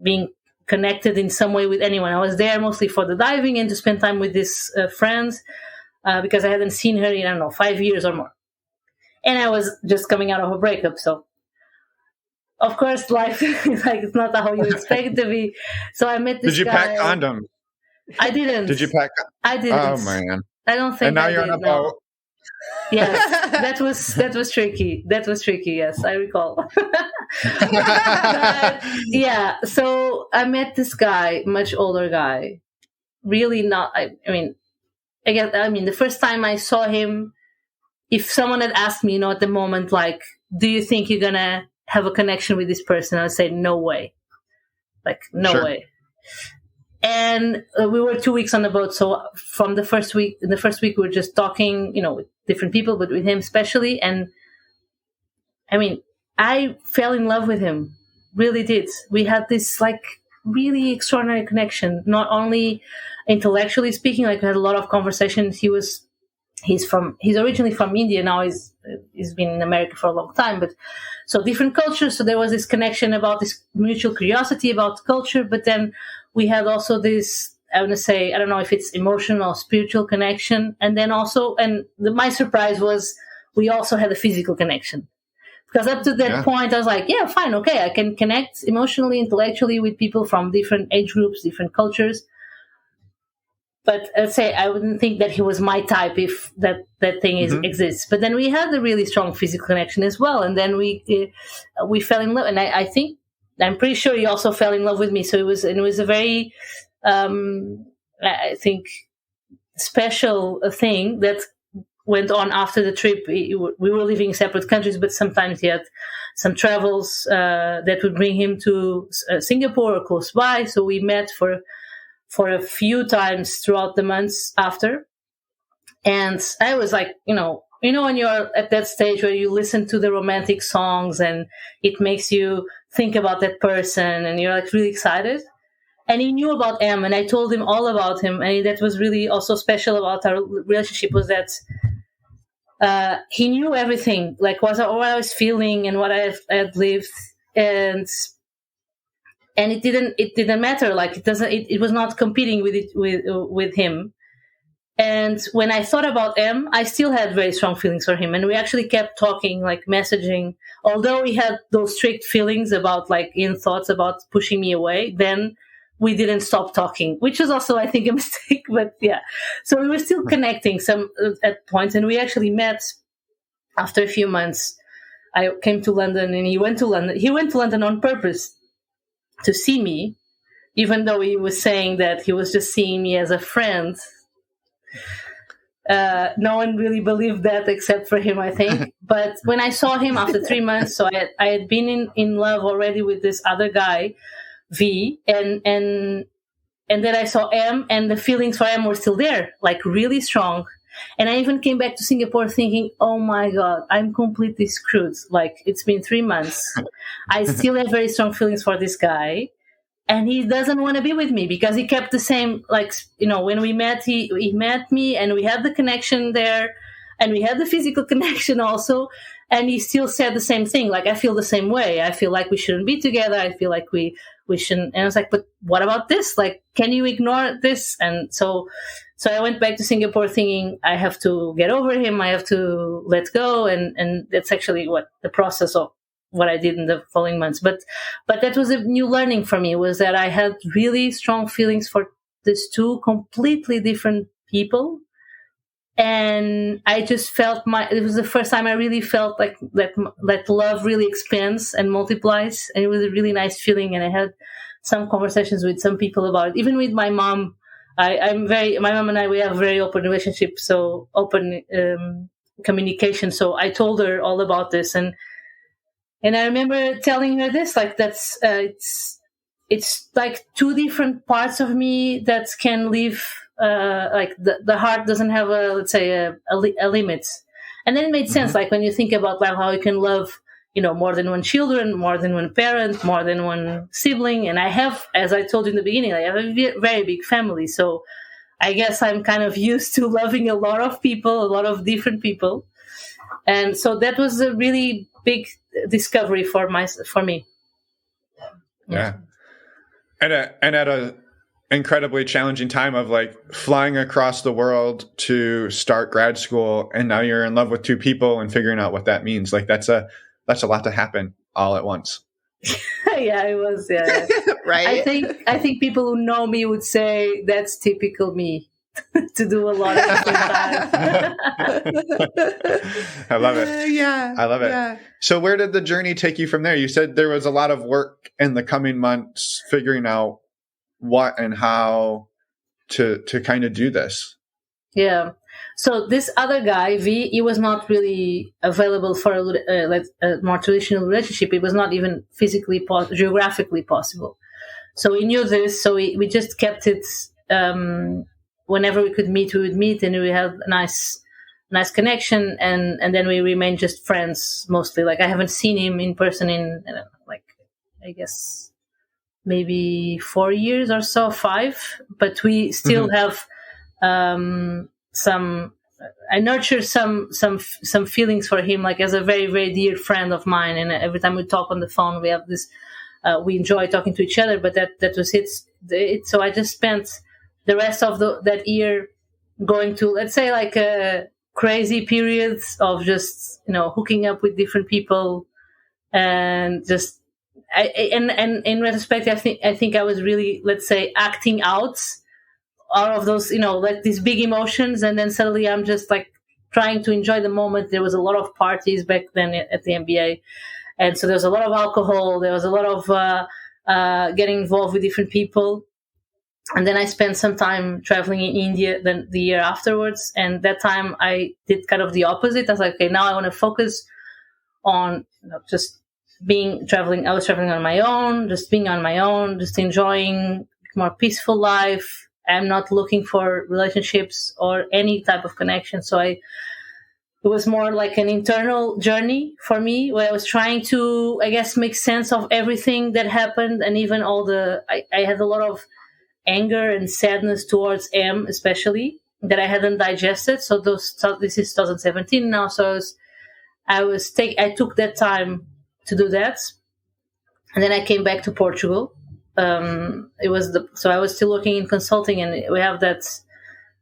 being connected in some way with anyone. I was there mostly for the diving and to spend time with these friends because I hadn't seen her in, 5 years or more. And I was just coming out of a breakup. So, of course, life is like, it's not how you expect it to be. So I met this guy. Did you pack condoms? I didn't. Did you pack? I didn't. Oh, man. I don't think. And now I you're did, on a boat. Yes, that was tricky. That was tricky. Yes, I recall. So I met this guy, much older guy. Really not. I mean, again, I mean, the first time I saw him, if someone had asked me, at the moment, like, do you think you're going to have a connection with this person? I would say, no way. Like, no way. And we were 2 weeks on the boat. So from the first week, we were just talking, with different people, but with him especially. And I mean, I fell in love with him. Really did. We had this like really extraordinary connection, not only intellectually speaking, like we had a lot of conversations. He's originally from India. Now he's been in America for a long time, but so different cultures. So there was this connection about this mutual curiosity about culture, but then we had also this, I want to say, I don't know if it's emotional or spiritual connection. And then also, my surprise was we also had a physical connection. Because up to that point, I was like, yeah, fine, okay, I can connect emotionally, intellectually with people from different age groups, different cultures. But let's say I wouldn't think that he was my type if that thing exists. But then we had a really strong physical connection as well. And then we fell in love. And I'm pretty sure he also fell in love with me. So it was a very, I think, special thing that went on after the trip. We were living in separate countries, but sometimes he had some travels that would bring him to Singapore or close by. So we met for a few times throughout the months after. And I was like, when you're at that stage where you listen to the romantic songs and it makes you think about that person and you're like really excited. And he knew about M, and I told him all about him. And that was really also special about our relationship, was that he knew everything, like what I was feeling and what I had lived. And it didn't matter. Like it was not competing with him. And when I thought about M, I still had very strong feelings for him. And we actually kept talking, like messaging, although he had those strict feelings about thoughts about pushing me away, then we didn't stop talking, which was also, I think, a mistake, but yeah. So we were still connecting at points, and we actually met after a few months. I came to London and he went to London. He went to London on purpose to see me, even though he was saying that he was just seeing me as a friend. No one really believed that except for him, I think. But when I saw him after 3 months, so I had been in love already with this other guy, V, and then I saw M, and the feelings for M were still there, like really strong. And I even came back to Singapore thinking, oh my God, I'm completely screwed. Like, it's been 3 months. I still have very strong feelings for this guy. And he doesn't want to be with me because he kept the same, when we met, he met me and we had the connection there and we had the physical connection also. And he still said the same thing. Like, I feel the same way. I feel like we shouldn't be together. I feel like we shouldn't. And I was like, but what about this? Like, can you ignore this? And so I went back to Singapore thinking I have to get over him. I have to let go. And that's actually what the process of what I did in the following months. But that was a new learning for me, was that I had really strong feelings for these two completely different people. And I just felt it was the first time I really felt like that love really expands and multiplies. And it was a really nice feeling. And I had some conversations with some people about it, even with my mom. My mom and I, we have a very open relationship, so open communication. So I told her all about this, and I remember telling her this, like, that's it's like two different parts of me that can live. Like the heart doesn't have a limit, and then it made sense. Like when you think about how you can love, more than one children, more than one parent, more than one sibling. And I have, as I told you in the beginning, I have a very big family. So I guess I'm kind of used to loving a lot of people, a lot of different people. And so that was a really big discovery for me. Yeah. And at a incredibly challenging time of flying across the world to start grad school, and now you're in love with two people and figuring out what that means. That's a lot to happen all at once. Yeah, it was. Yeah. Right. I think people who know me would say that's typical me to do a lot at the same time. I love it. Yeah. I love it. Yeah. So where did the journey take you from there? You said there was a lot of work in the coming months figuring out what and how to kind of do this. Yeah. So this other guy, V, he was not really available for a more traditional relationship. It was not even physically, geographically possible. So we knew this. So we just kept it. Whenever we could meet, we would meet, and we had a nice connection. And then we remained just friends mostly. Like I haven't seen him in person in I guess maybe 4 years or so, 5. But we still have. I nurture some feelings for him, like as a very, very dear friend of mine. And every time we talk on the phone, we have this, we enjoy talking to each other, but that was it. So I just spent the rest of that year going to, let's say, like a crazy periods of just, hooking up with different people and just, and in retrospect, I think I was really, let's say, acting out all of those, like these big emotions. And then suddenly I'm just like trying to enjoy the moment. There was a lot of parties back then at the MBA. And so there was a lot of alcohol. There was a lot of getting involved with different people. And then I spent some time traveling in India then the year afterwards. And that time I did kind of the opposite. I was like, okay, now I want to focus on just traveling. I was traveling on my own, just being on my own, just enjoying more peaceful life. I'm not looking for relationships or any type of connection. So it was more like an internal journey for me where I was trying to, I guess, make sense of everything that happened. And even I had a lot of anger and sadness towards M, especially, that I hadn't digested. So this is 2017 now. So I took that time to do that. And then I came back to Portugal. So I was still working in consulting, and we have there's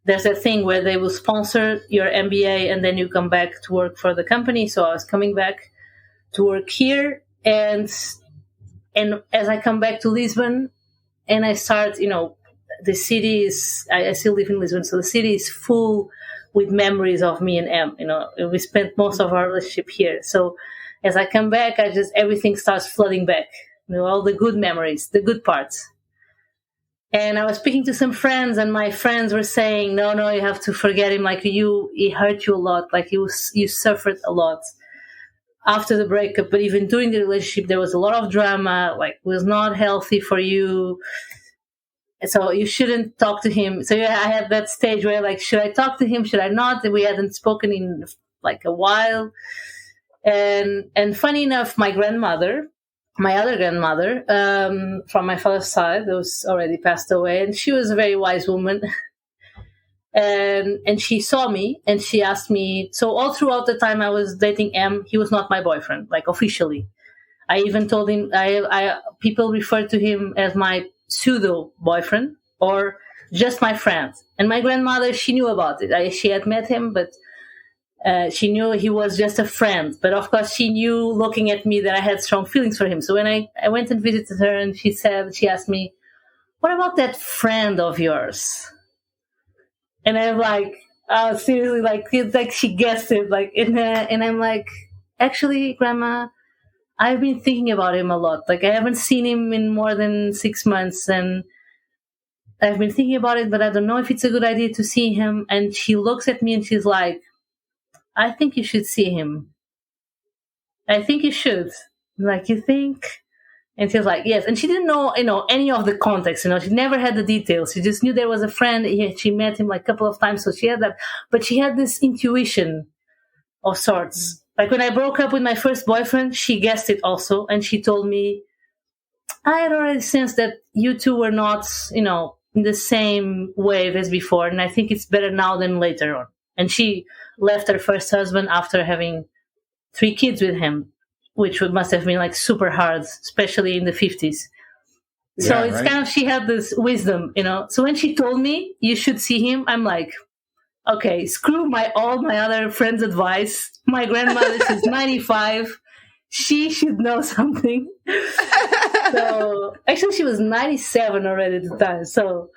that thing where they will sponsor your MBA and then you come back to work for the company. So I was coming back to work here, and as I come back to Lisbon and I start, the city is, I still live in Lisbon, so the city is full with memories of me and M. We spent most of our relationship here. So as I come back, everything starts flooding back. All the good memories, the good parts. And I was speaking to some friends, and my friends were saying, no, you have to forget him. Like he hurt you a lot. Like you suffered a lot after the breakup. But even during the relationship, there was a lot of drama. Like it was not healthy for you. So you shouldn't talk to him. So yeah, I had that stage where like, should I talk to him? Should I not? We hadn't spoken in like a while. And funny enough, my other grandmother, from my father's side, was already passed away, and she was a very wise woman. and she saw me, and she asked me. So all throughout the time I was dating M, he was not my boyfriend, like officially. I even told him, people referred to him as my pseudo boyfriend or just my friend. And my grandmother, she knew about it. She had met him, but she knew he was just a friend. But of course, she knew looking at me that I had strong feelings for him. So when I went and visited her, and she asked me, what about that friend of yours? And I'm like, oh, seriously, like, it's like she guessed it. Like, and I'm like, actually, Grandma, I've been thinking about him a lot. Like, I haven't seen him in more than 6 months, and I've been thinking about it, but I don't know if it's a good idea to see him. And she looks at me and she's like, I think you should see him. I think you should. I'm like, you think? And she's like, yes. And she didn't know, any of the context. She never had the details. She just knew there was a friend. She met him like a couple of times, so she had that. But she had this intuition of sorts. Like when I broke up with my first boyfriend, she guessed it also, and she told me, I had already sensed that you two were not, in the same wave as before, and I think it's better now than later on. And she left her first husband after having 3 kids with him, which must have been like super hard, especially in the 50s. So yeah, it's right. Kind of, she had this wisdom, So when she told me you should see him, I'm like, okay, screw all my other friends' advice. My grandmother, she's 95. She should know something. So actually, she was 97 already at the time. So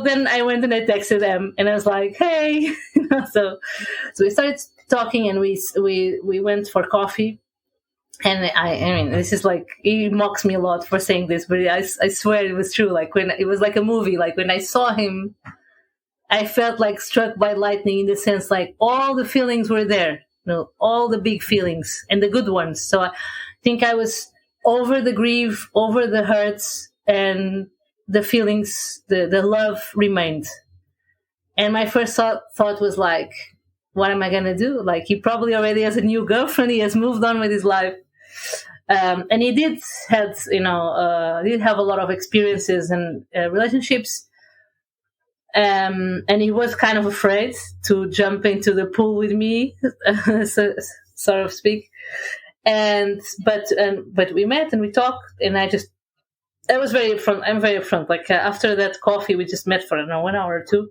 then I went and I texted them, and I was like, "Hey," so we started talking, and we went for coffee. And I mean, this is like, he mocks me a lot for saying this, but I swear it was true. Like when it was like a movie. Like when I saw him, I felt like struck by lightning, in the sense like all the feelings were there, all the big feelings and the good ones. So I think I was over the grief, over the hurts, and the feelings, the love remained. And my first thought was like, what am I going to do? Like, he probably already has a new girlfriend. He has moved on with his life. And he did have a lot of experiences and relationships. And he was kind of afraid to jump into the pool with me, so of speak. But we met and we talked, and I was very upfront. I'm very upfront. Like, after that coffee, we just met for, 1 hour or two.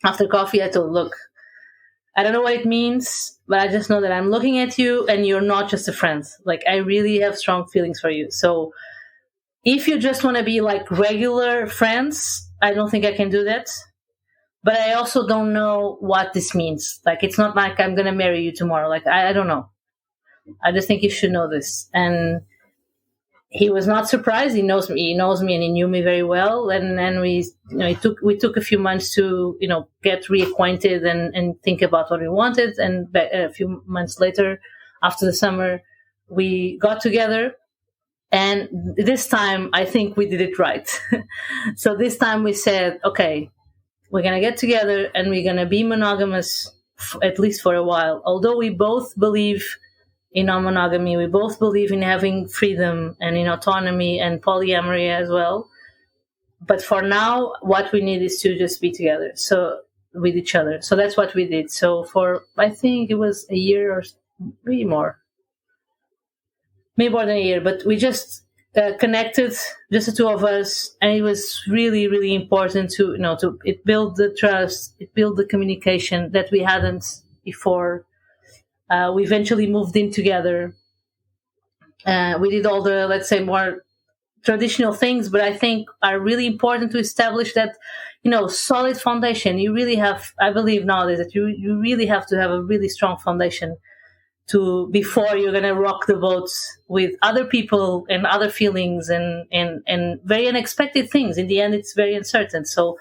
After coffee, I told, look, I don't know what it means, but I just know that I'm looking at you and you're not just a friend. Like, I really have strong feelings for you. So if you just want to be like regular friends, I don't think I can do that. But I also don't know what this means. Like, it's not like I'm going to marry you tomorrow. Like, I don't know. I just think you should know this. And he was not surprised. He knows me and he knew me very well. And then we took a few months to, get reacquainted and think about what we wanted. And a few months later, after the summer, we got together. And this time, I think we did it right. So this time we said, okay, we're going to get together and we're going to be monogamous, at least for a while. Although we both believe in non-monogamy, we both believe in having freedom and in autonomy and polyamory as well. But for now, what we need is to just be together, so with each other. So that's what we did. So for, I think it was a year or maybe more than a year, but we just connected, just the two of us, and it was really, really important to it build the trust, it build the communication that we hadn't before. We eventually moved in together. We did all the, let's say, more traditional things, but I think are really important to establish that, solid foundation. You really have, I believe nowadays, that you really have to have a really strong foundation before you're going to rock the boat with other people and other feelings and very unexpected things. In the end, it's very uncertain. So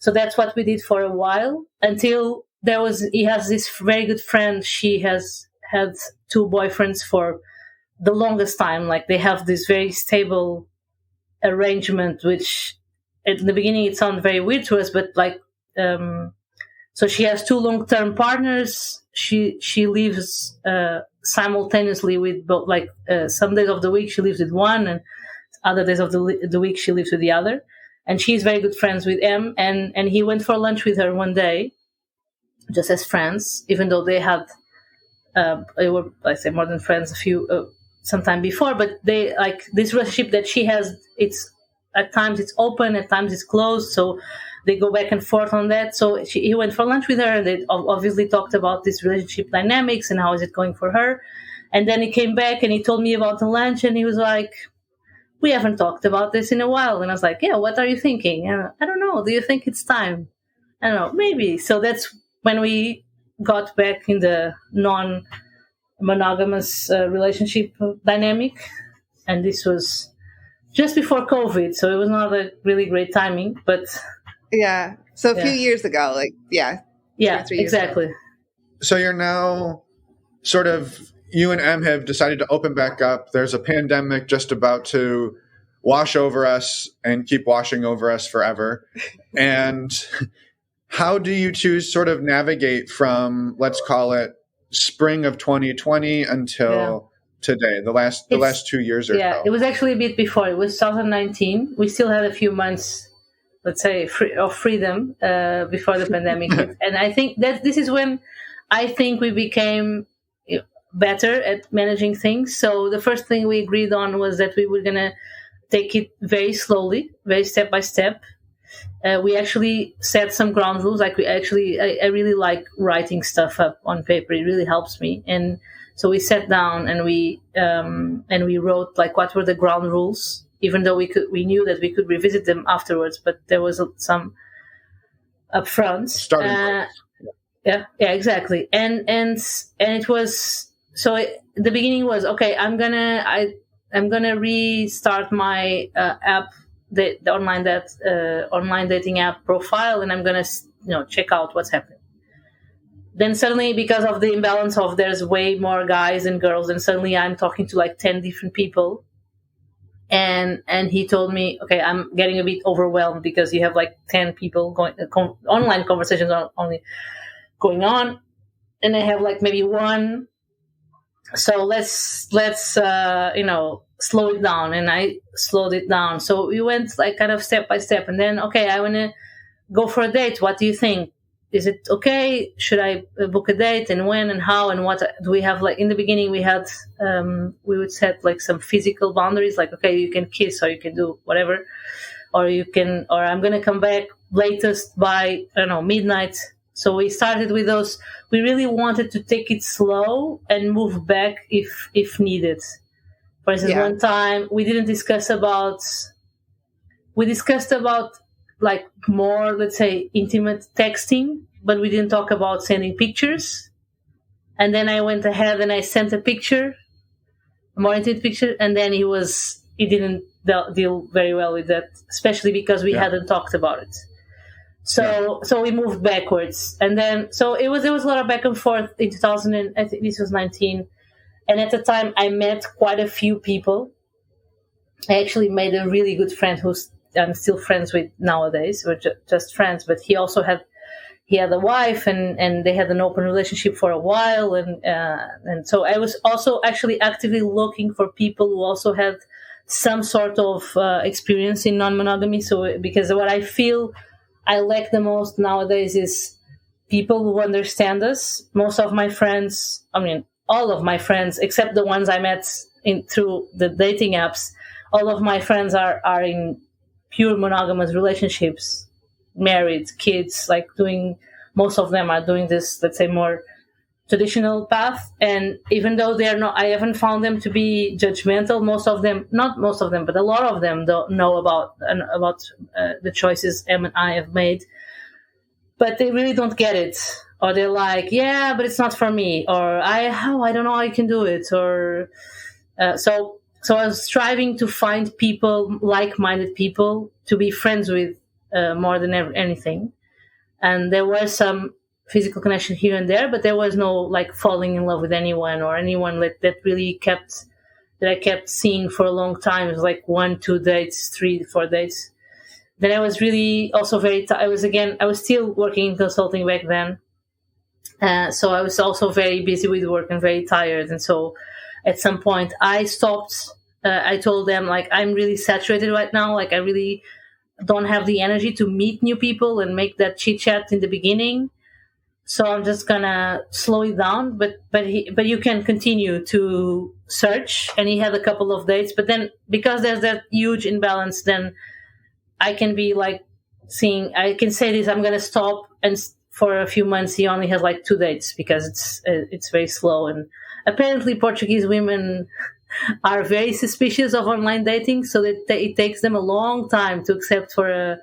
that's what we did for a while, until he has this very good friend. She has had 2 boyfriends for the longest time. Like, they have this very stable arrangement, which at the beginning it sounded very weird to us, but like, so she has 2 long-term partners. She lives simultaneously with both. Like, some days of the week she lives with one, and other days of the week she lives with the other. And she's very good friends with M. And he went for lunch with her one day, just as friends, even though they were, I say, more than friends sometime before. But they, like, this relationship that she has, it's at times it's open, at times it's closed. So they go back and forth on that. So he went for lunch with her, and they obviously talked about this relationship dynamics and how is it going for her. And then he came back and he told me about the lunch, and he was like, we haven't talked about this in a while. And I was like, yeah, what are you thinking? And I don't know. Do you think it's time? I don't know, maybe. So that's when we got back in the non-monogamous relationship dynamic. And this was just before COVID, so it was not a really great timing, but... Yeah. So a few years ago, like, yeah. Yeah, exactly. Ago. So you're now sort of, you and M have decided to open back up. There's a pandemic just about to wash over us and keep washing over us forever. And how do you choose sort of navigate from, let's call it, spring of 2020 until today, the last 2 years or so? Yeah, it was actually a bit before. It was 2019. We still had a few months, let's say, of freedom before the pandemic hit. And I think that this is when I think we became better at managing things. So the first thing we agreed on was that we were going to take it very slowly, very step by step. We actually set some ground rules. Like, I really like writing stuff up on paper. It really helps me. And so we sat down and we wrote, like, what were the ground rules, even though we knew that we could revisit them afterwards, but there was some upfront. Yeah, exactly. And it was, so the beginning was, okay, I'm gonna restart my app the online dating app profile, and I'm gonna check out what's happening. Then suddenly, because of the imbalance of there's way more guys and girls, and suddenly I'm talking to like 10 different people. And he told me, okay, I'm getting a bit overwhelmed because you have like 10 people going online conversations only going on, and I have like maybe one. So let's slow it down. And I slowed it down. So we went like kind of step by step, and then, okay, I want to go for a date. What do you think? Is it okay? Should I book a date, and when and how and what do we have? Like in the beginning, we had we would set like some physical boundaries, like, okay, you can kiss or you can do whatever, or I'm gonna come back latest by midnight. So we started with those. We really wanted to take it slow and move back if needed. For instance, one time we discussed about like more, let's say, intimate texting, but we didn't talk about sending pictures. And then I went ahead and I sent a picture, a more intimate picture, and then he didn't deal very well with that, especially because we hadn't talked about it. So we moved backwards, and then so there was a lot of back and forth in 2000. And I think this was 19, and at the time I met quite a few people. I actually made a really good friend who's I'm still friends with nowadays. We're just friends, but he had a wife, and they had an open relationship for a while, and so I was also actually actively looking for people who also had some sort of experience in non-monogamy. So because what I feel I lack the most nowadays is people who understand us. Most of my friends, all of my friends, except the ones I met through the dating apps, all of my friends are in pure monogamous relationships, married, kids, like most of them are doing this, let's say, more traditional path. And even though I haven't found them to be judgmental. Not most of them, but a lot of them don't know about the choices Em and I have made, but they really don't get it. Or they're like, yeah, but it's not for me. Or I don't know how I can do it. Or, so I was striving to find people, like-minded people, to be friends with more than anything. And there was some physical connection here and there, but there was no like falling in love with anyone or anyone that I kept seeing for a long time. It was like 1, 2 dates, 3, 4 dates. Then I was really also I was still working in consulting back then. So I was also very busy with work and very tired. And so at some point I stopped. I told them, like, I'm really saturated right now. Like, I really don't have the energy to meet new people and make that chit chat in the beginning. So I'm just gonna slow it down. But you can continue to search. And he had a couple of dates. But then because there's that huge imbalance, then I can be like I can say this, I'm gonna stop, and for a few months he only has like 2 dates because it's very slow. And apparently Portuguese women are very suspicious of online dating, so that it takes them a long time to accept for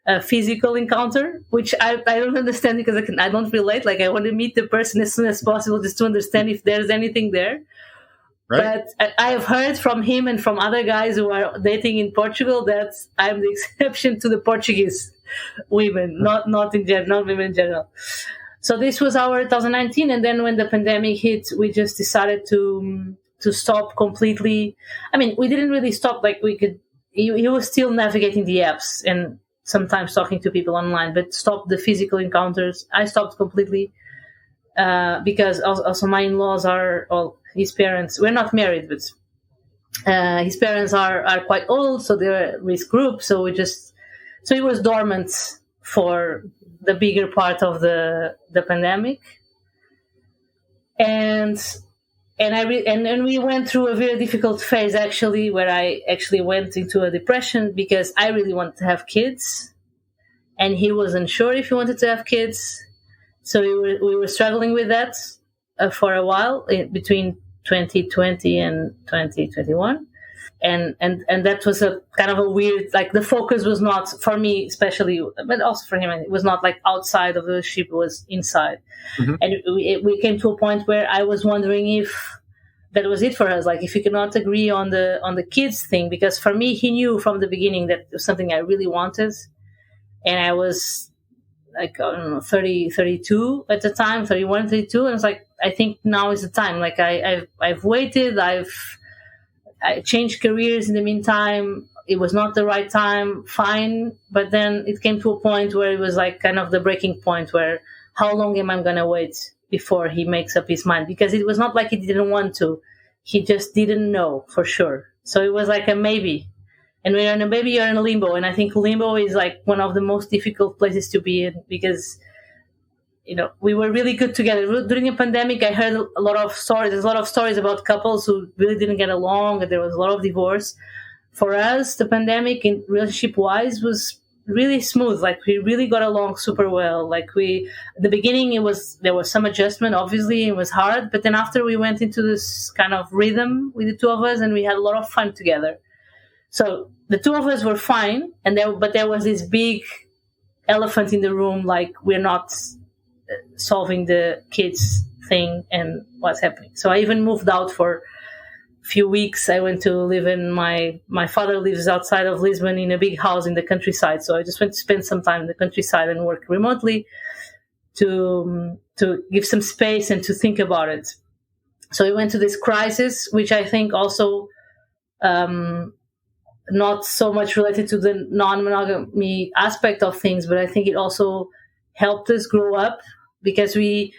a physical encounter, which I don't understand because I don't relate. Like, I want to meet the person as soon as possible just to understand if there's anything there. Right. But I have heard from him and from other guys who are dating in Portugal that I'm the exception to the Portuguese women, not women in general. So this was our 2019, and then when the pandemic hit, we just decided to stop completely. I mean, we didn't really stop. Like, we could. He was still navigating the apps and sometimes talking to people online, but stopped the physical encounters. I stopped completely because also my in-laws his parents. We're not married, but his parents are quite old, so they're a risk group. So it was dormant for the bigger part of the pandemic, and we went through a very difficult phase, actually, where I actually went into a depression because I really wanted to have kids, and he wasn't sure if he wanted to have kids. So we were struggling with that for a while between 2020 and 2021. And that was a kind of a weird, like, the focus was not, for me especially, but also for him, it was not like outside of the relationship, it was inside. Mm-hmm. And we came to a point where I was wondering if that was it for us. Like, if you cannot agree on the kids thing, because for me, he knew from the beginning that it was something I really wanted. And I was like, I don't know, 30, 32 at the time, 31, 32. And it's like, I think now is the time. Like, I've waited. I changed careers in the meantime. It was not the right time. Fine. But then it came to a point where it was like kind of the breaking point where, how long am I going to wait before he makes up his mind? Because it was not like he didn't want to. He just didn't know for sure. So it was like a maybe. And when you're in a baby, you're in a limbo. And I think limbo is like one of the most difficult places to be in, because, you know, we were really good together. During the pandemic, I heard a lot of stories. There's a lot of stories about couples who really didn't get along, and there was a lot of divorce. For us, the pandemic, in relationship-wise, was really smooth. Like, we really got along super well. Like, at the beginning, there was some adjustment. Obviously, it was hard. But then after, we went into this kind of rhythm with the two of us, and we had a lot of fun together. So the two of us were fine, but there was this big elephant in the room, like, we're not solving the kids thing and what's happening. So I even moved out for a few weeks. I went to live in my father lives outside of Lisbon in a big house in the countryside. So I just went to spend some time in the countryside and work remotely to give some space and to think about it. So we went to this crisis, which I think also, not so much related to the non-monogamy aspect of things, but I think it also helped us grow up, because we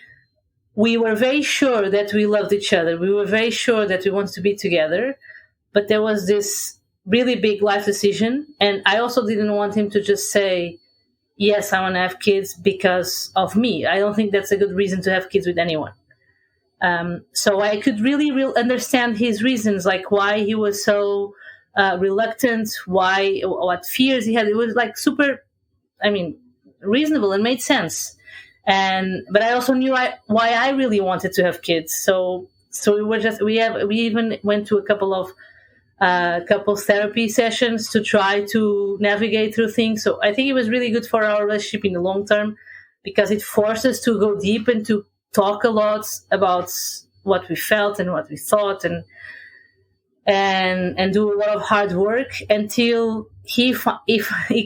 were very sure that we loved each other. We were very sure that we wanted to be together, but there was this really big life decision. And I also didn't want him to just say, yes, I want to have kids because of me. I don't think that's a good reason to have kids with anyone. So I could really understand his reasons, like why he was so reluctant, what fears he had. It was like super, reasonable and made sense. But I also knew why I really wanted to have kids. So we even went to a couple of couples therapy sessions to try to navigate through things. So I think it was really good for our relationship in the long term, because it forced us to go deep and to talk a lot about what we felt and what we thought, and do a lot of hard work until he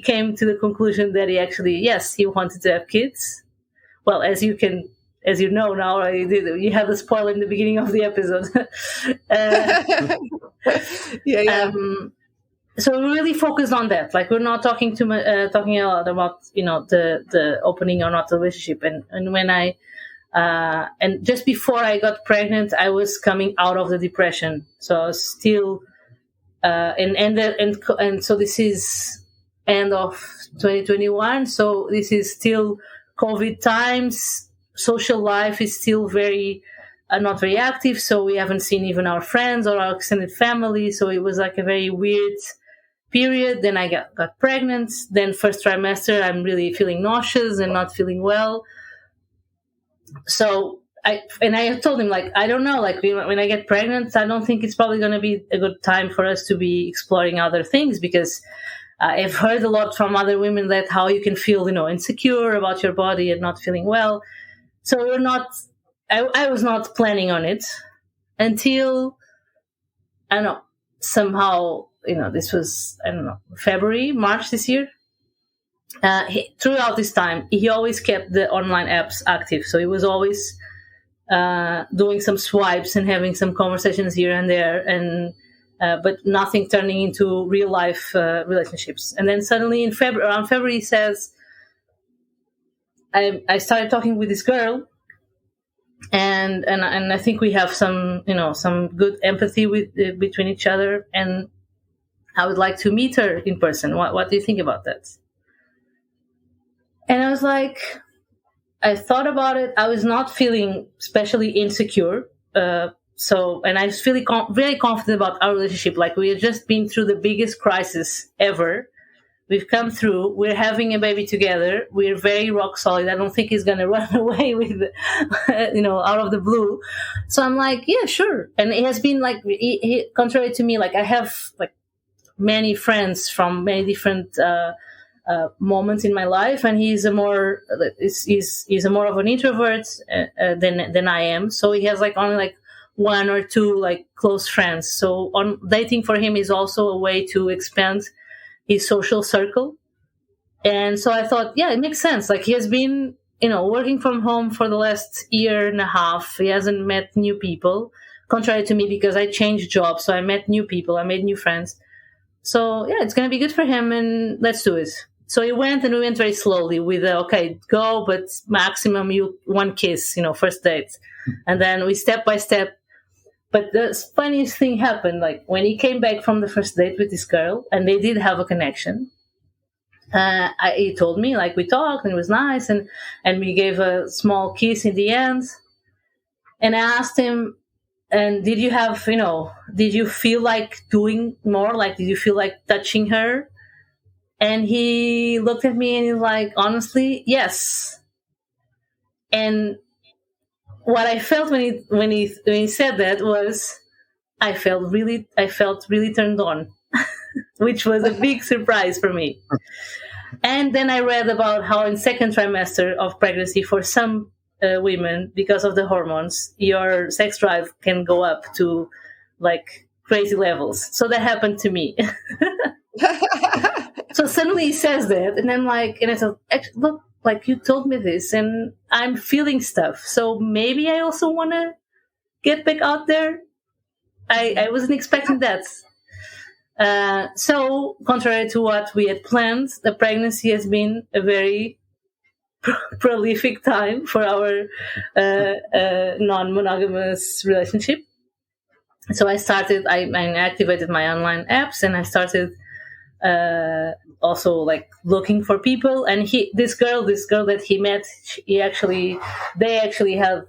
came to the conclusion that he wanted to have kids. Well, as you know now, you had the spoiler in the beginning of the episode. Yeah. So we really focused on that. Like, we're not talking a lot about, the opening or not the relationship. And when and just before I got pregnant, I was coming out of the depression. So I was still, and so this is end of 2021. So this is still COVID times. Social life is still very, not very active. So we haven't seen even our friends or our extended family. So it was like a very weird period. Then I got pregnant. Then first trimester, I'm really feeling nauseous and not feeling well. So I told him, like, I don't know, like, when I get pregnant, I don't think it's probably going to be a good time for us to be exploring other things, because I've heard a lot from other women that how you can feel, insecure about your body and not feeling well. So I was not planning on it until, I don't know, somehow, this was, February, March this year. Throughout this time, he always kept the online apps active. So he was always doing some swipes and having some conversations here and there, and but nothing turning into real life relationships. And then suddenly around February, he says, I started talking with this girl, and I think we have some good empathy between each other, and I would like to meet her in person. What do you think about that? And I was like, I thought about it. I was not feeling especially insecure. And I was feeling very confident about our relationship. Like, we had just been through the biggest crisis ever. We've come through. We're having a baby together. We're very rock solid. I don't think he's going to run away with, out of the blue. So I'm like, yeah, sure. And it has been like, contrary to me, like, I have like many friends from many different moments in my life, and he's a more of an introvert than I am. So he has like only like one or two like close friends. So on dating for him is also a way to expand his social circle. And so I thought, yeah, it makes sense. Like he has been, working from home for the last year and a half. He hasn't met new people, contrary to me, because I changed jobs. So I met new people. I made new friends. So yeah, it's going to be good for him, and let's do it. So he went, and we went very slowly with, okay, go, but maximum one kiss, first date. And then we step by step. But the funniest thing happened, like when he came back from the first date with this girl, and they did have a connection. He told me, like, we talked and it was nice, and we gave a small kiss in the end. And I asked him, and did you feel like doing more? Like, did you feel like touching her? And he looked at me and he's like, honestly, yes. And what I felt when he said that was, I felt really turned on, which was a big surprise for me. And then I read about how in second trimester of pregnancy, for some women, because of the hormones, your sex drive can go up to like crazy levels. So that happened to me. So suddenly he says that, and I'm like, and I said, look, like you told me this, and I'm feeling stuff. So maybe I also want to get back out there. I wasn't expecting that. So contrary to what we had planned, the pregnancy has been a very prolific time for our non-monogamous relationship. So I activated my online apps, and I started also like looking for people. And this girl that he met, they actually have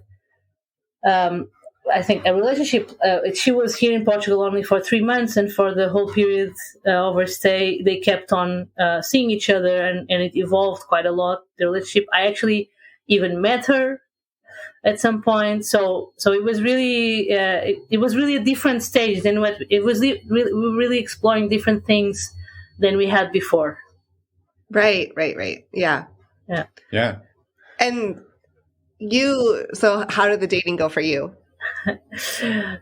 I think a relationship. She was here in Portugal only for 3 months, and for the whole period of her stay, they kept on seeing each other, and it evolved quite a lot, the relationship. I actually even met her at some point, so it was really it was really a different stage than what it was. We were really exploring different things than we had before. Right. Yeah. And so how did the dating go for you?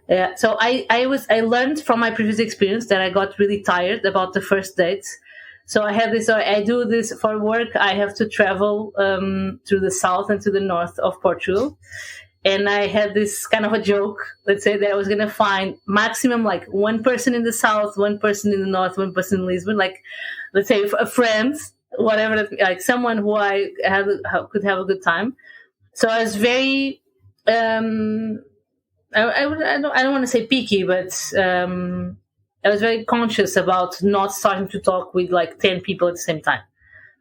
Yeah, so I learned from my previous experience that I got really tired about the first dates. So I do this for work. I have to travel to the south and to the north of Portugal. And I had this kind of a joke, let's say, that I was going to find maximum like one person in the south, one person in the north, one person in Lisbon, like, let's say a friend, whatever, like someone who I could have a good time. So I was very, I don't want to say picky, but I was very conscious about not starting to talk with like 10 people at the same time.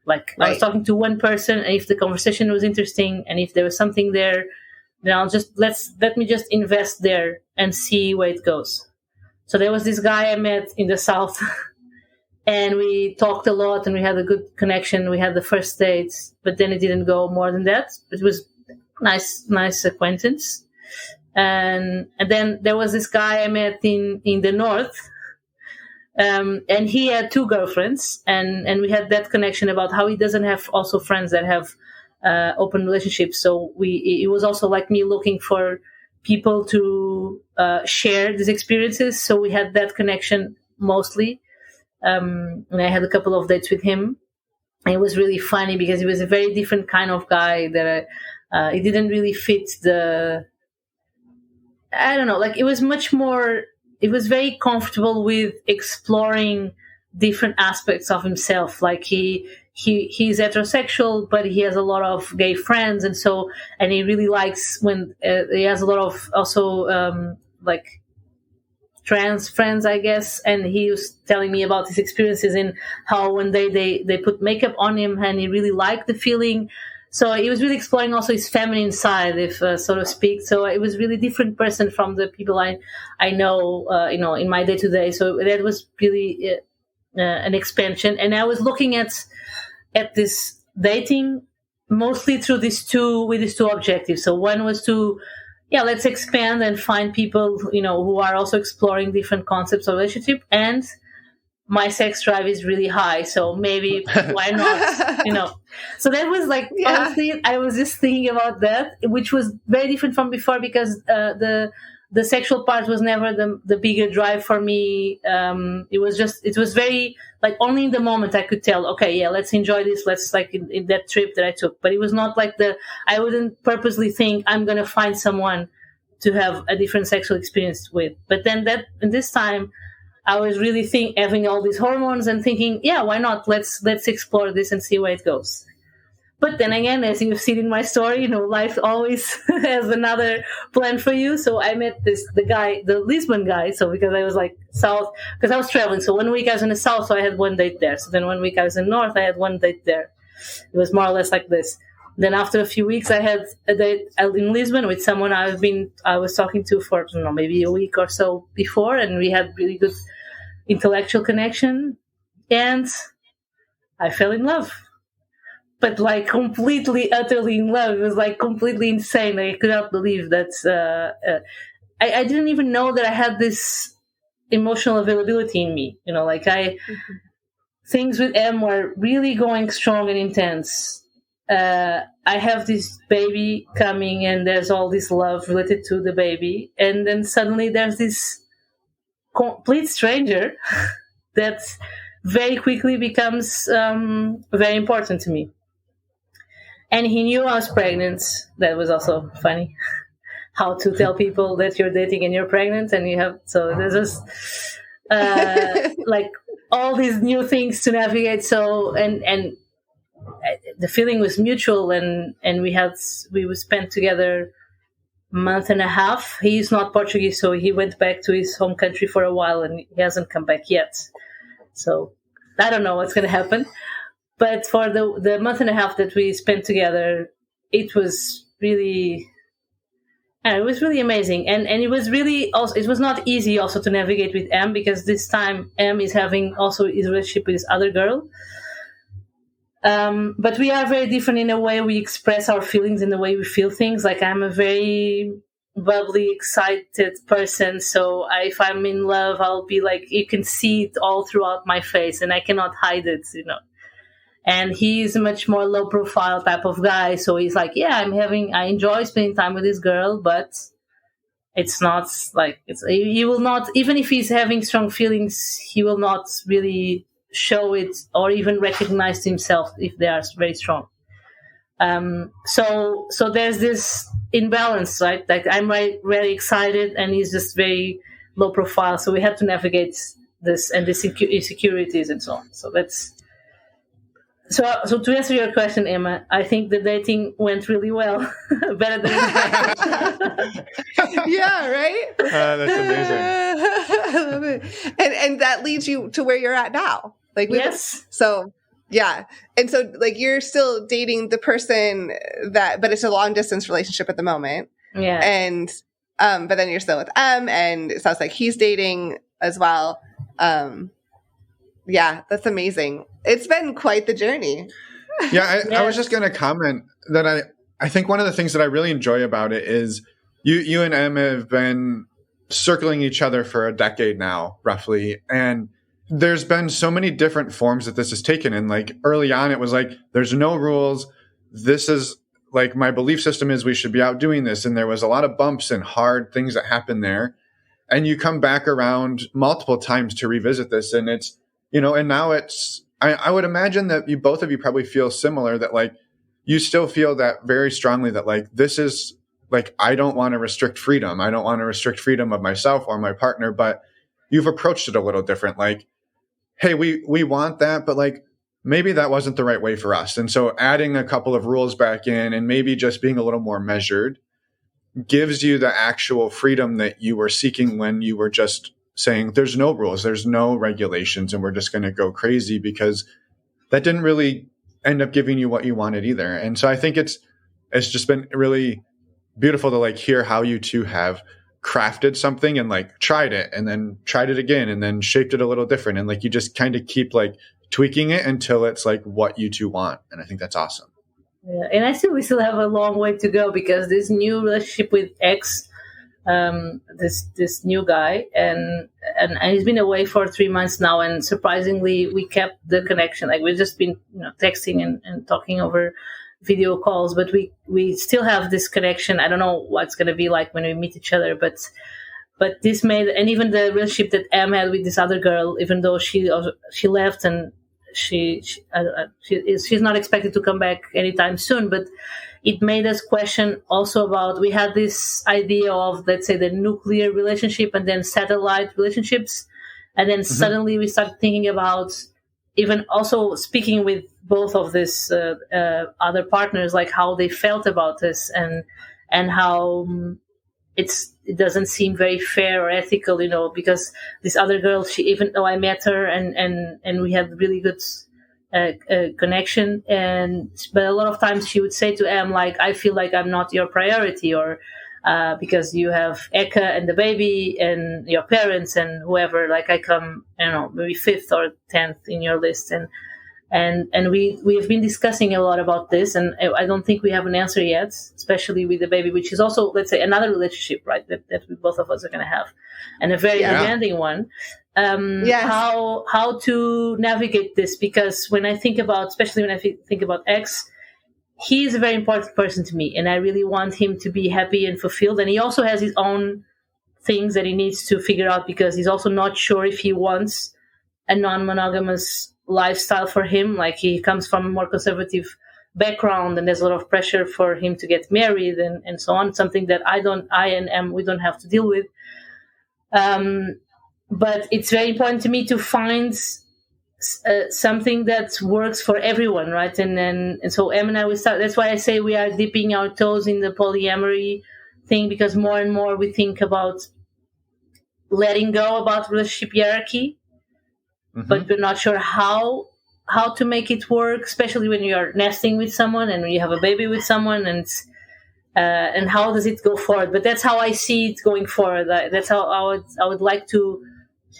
Like I was talking to one person, and if the conversation was interesting and if there was something there, then let me just invest there and see where it goes. So there was this guy I met in the south and we talked a lot and we had a good connection. We had the first dates, but then it didn't go more than that. It was nice acquaintance. And then there was this guy I met in the north, and he had 2 girlfriends, and we had that connection about how he doesn't have also friends that have open relationships. So it was also like me looking for people to share these experiences. So we had that connection mostly, and I had a couple of dates with him. And it was really funny because he was a very different kind of guy that he didn't really fit I don't know, like it was very comfortable with exploring different aspects of himself. Like he's heterosexual, but he has a lot of gay friends. And he really likes when he has a lot of also like trans friends, I guess. And he was telling me about his experiences in how one day they put makeup on him and he really liked the feeling. So he was really exploring also his feminine side, if so to speak. So it was really different person from the people I know, in my day to day. So that was really an expansion. And I was looking at this dating mostly through these two objectives. So one was to, let's expand and find people, who are also exploring different concepts of relationship. And my sex drive is really high, so maybe why not? So that was like, honestly, I was just thinking about that, which was very different from before, because the the sexual part was never the bigger drive for me. It was very like only in the moment I could tell, okay, yeah, let's enjoy this. Let's like in that trip that I took, but it was not like I wouldn't purposely think I'm going to find someone to have a different sexual experience with. But then this time I was really having all these hormones and thinking, yeah, why not? Let's explore this and see where it goes. But then again, as you've seen in my story, life always has another plan for you. So I met the Lisbon guy. So because I was like south, because I was traveling. So 1 week I was in the south, so I had one date there. So then 1 week I was in north, I had one date there. It was more or less like this. Then after a few weeks, I had a date in Lisbon with someone I was talking to for maybe a week or so before, and we had really good intellectual connection, and I fell in love. But like completely, utterly in love. It was like completely insane. I could not believe that. I didn't even know that I had this emotional availability in me. Things with M were really going strong and intense. I have this baby coming, and there's all this love related to the baby, and then suddenly there's this complete stranger that very quickly becomes very important to me. And he knew I was pregnant. That was also funny. How to tell people that you're dating and you're pregnant, and so there's just like all these new things to navigate. So and the feeling was mutual, and we would spend together a month and a half. He's not Portuguese, so he went back to his home country for a while, and he hasn't come back yet. So I don't know what's going to happen. But for the month and a half that we spent together, it was really amazing. And it was really also, it was not easy also to navigate with M, because this time M is having also his relationship with this other girl. But we are very different in the way we express our feelings and the way we feel things. Like I'm a very bubbly, excited person. So if I'm in love, I'll be like, you can see it all throughout my face, and I cannot hide it, And he's a much more low profile type of guy. So he's like, yeah, I enjoy spending time with this girl, but it's not like he will not, even if he's having strong feelings, he will not really show it or even recognize himself if they are very strong. So there's this imbalance, right? Like I'm very excited, and he's just very low profile. So we have to navigate this and the insecurities and so on. So to answer your question, Emma, I think the dating went really well, better than expected. Yeah, right? That's amazing. I love it. And that leads you to where you're at now. Yes. So yeah. And so like you're still dating the person but it's a long distance relationship at the moment. Yeah. And but then you're still with M, and it sounds like he's dating as well. Yeah, that's amazing. It's been quite the journey. Yeah, I was just going to comment that I think one of the things that I really enjoy about it is you and Em have been circling each other for a decade now, roughly. And there's been so many different forms that this has taken. And like early on, it was like, there's no rules. This is like, my belief system is we should be out doing this. And there was a lot of bumps and hard things that happened there. And you come back around multiple times to revisit this. And it's, and now I would imagine that both of you probably feel similar, that like you still feel that very strongly that like, this is like, I don't want to restrict freedom. I don't want to restrict freedom of myself or my partner, but you've approached it a little different. Like, hey, we want that, but like, maybe that wasn't the right way for us. And so adding a couple of rules back in and maybe just being a little more measured gives you the actual freedom that you were seeking when you were just saying there's no rules, there's no regulations, and we're just going to go crazy, because that didn't really end up giving you what you wanted either. And so I think it's just been really beautiful to like hear how you two have crafted something and like tried it and then tried it again and then shaped it a little different. And like, you just kind of keep like tweaking it until it's like what you two want. And I think that's awesome. Yeah. And we still have a long way to go, because this new relationship with X, this new guy, and he's been away for 3 months now, and surprisingly we kept the connection. Like we've just been texting and talking over video calls, but we still have this connection. I don't know what's going to be like when we meet each other, but But this made, and even the relationship that Em had with this other girl, even though she left and she's not expected to come back anytime soon, but it made us question also about, we had this idea of, let's say, the nuclear relationship and then satellite relationships. And then suddenly we started thinking about even also speaking with both of these other partners, like how they felt about this and how it doesn't seem very fair or ethical, because this other girl, even though I met her and we had really good connection, but a lot of times she would say to Em, like, I feel like I'm not your priority, or because you have Eka and the baby and your parents and whoever, like I come, maybe 5th or 10th in your list. And we have been discussing a lot about this, and I don't think we have an answer yet, especially with the baby, which is also, let's say, another relationship, right, that we both of us are going to have, and a very demanding one. Yes. How to navigate this, because when I think about, especially when I think about X, he is a very important person to me, and I really want him to be happy and fulfilled. And he also has his own things that he needs to figure out, because he's also not sure if he wants a non-monogamous lifestyle for him. Like, he comes from a more conservative background, and there's a lot of pressure for him to get married and so on, something that I and Em, we don't have to deal with. But it's very important to me to find something that works for everyone, right? And so Em and I, we start. That's why I say we are dipping our toes in the polyamory thing, because more and more we think about letting go about relationship hierarchy, but we're not sure how to make it work, especially when you are nesting with someone and when you have a baby with someone, and how does it go forward. But that's how I see it going forward. That's how I would like to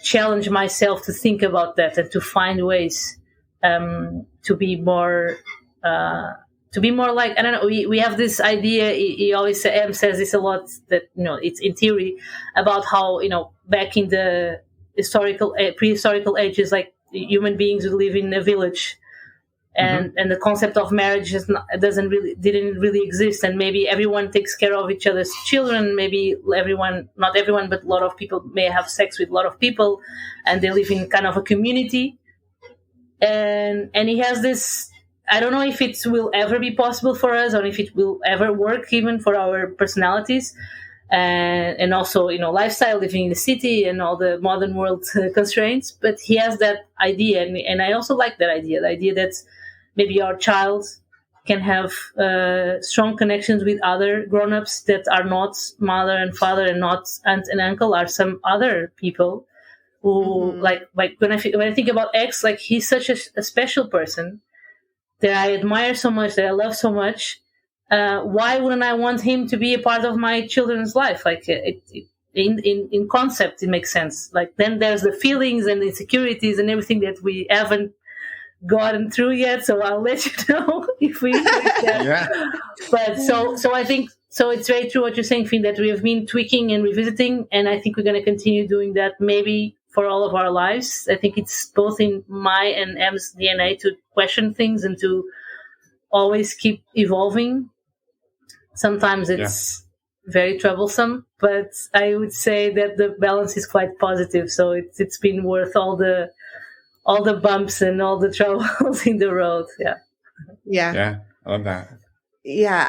challenge myself to think about that and to find ways to be more like, I don't know, we have this idea, he always, Em says this a lot, that it's in theory about how back in the prehistorical ages, like, human beings would live in a village, and the concept of marriage didn't really exist, and maybe everyone takes care of each other's children. Maybe not everyone, but a lot of people may have sex with a lot of people, and they live in kind of a community. And he has this, I don't know if it will ever be possible for us, or if it will ever work even for our personalities, and also lifestyle, living in the city and all the modern world constraints. But he has that idea, and I also like that idea, the idea that maybe our child can have strong connections with other grown-ups that are not mother and father, and not aunt and uncle, are some other people who like when I think about X, like, he's such a special person that I admire so much, that I love so much. Why wouldn't I want him to be a part of my children's life? Like, in concept, it makes sense. Like, then there's the feelings and the insecurities and everything that we haven't gotten through yet. So I'll let you know if we But so I think, so it's very true what you're saying, Finn, that we have been tweaking and revisiting, and I think we're going to continue doing that maybe for all of our lives. I think it's both in my and Em's DNA to question things and to always keep evolving. Sometimes it's very troublesome, but I would say that the balance is quite positive. So it's been worth all the bumps and all the troubles in the road. Yeah, I love that. Yeah,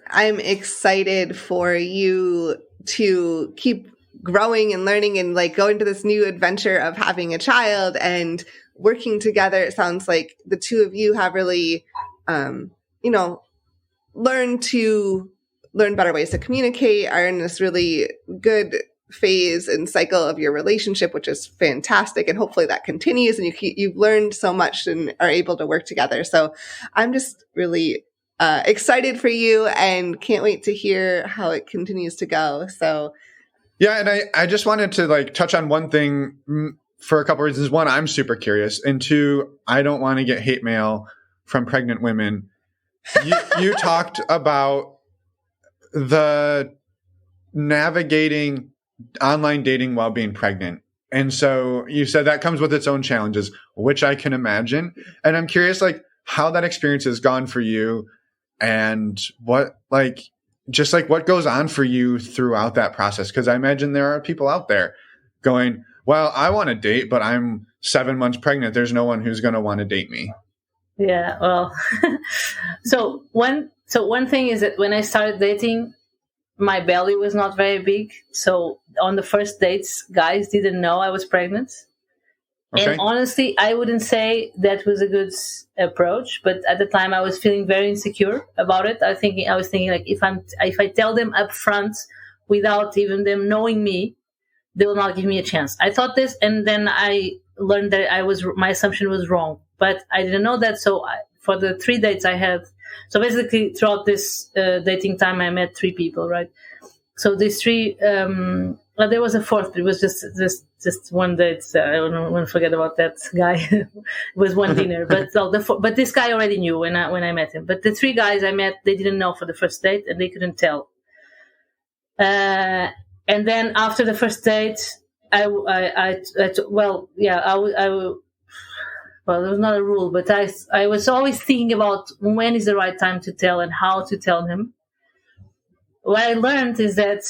I'm excited for you to keep growing and learning and, like, go into this new adventure of having a child and working together. It sounds like the two of you have really learn better ways to communicate, are in this really good phase and cycle of your relationship, which is fantastic. And hopefully that continues, and you've learned so much and are able to work together. So I'm just really excited for you and can't wait to hear how it continues to go. So yeah, and I just wanted to, like, touch on one thing for a couple of reasons. One, I'm super curious, and two, I don't want to get hate mail from pregnant women. You talked about the navigating online dating while being pregnant. And so you said that comes with its own challenges, which I can imagine. And I'm curious, like, how that experience has gone for you, and what, like, just like what goes on for you throughout that process? Because I imagine there are people out there going, well, I want to date, but I'm 7 months pregnant. There's no one who's going to want to date me. Yeah, well, so one thing is that when I started dating, my belly was not very big. So on the first dates, guys didn't know I was pregnant. Okay. And honestly, I wouldn't say that was a good approach. But at the time, I was feeling very insecure about it. I was thinking like, if I tell them up front without even them knowing me, they will not give me a chance. I thought this, and then I learned that my assumption was wrong. But I didn't know that. So for the 3 dates I had, so basically throughout this dating time, I met 3 people, right? So these 3, well, there was a 4th, but it was just one date. So I don't want to forget about that guy. It was one dinner, but this guy already knew when I met him. But the 3 guys I met, they didn't know for the first date, and they couldn't tell. And then after the first date, well, there was not a rule, but I was always thinking about when is the right time to tell and how to tell him. What I learned is that,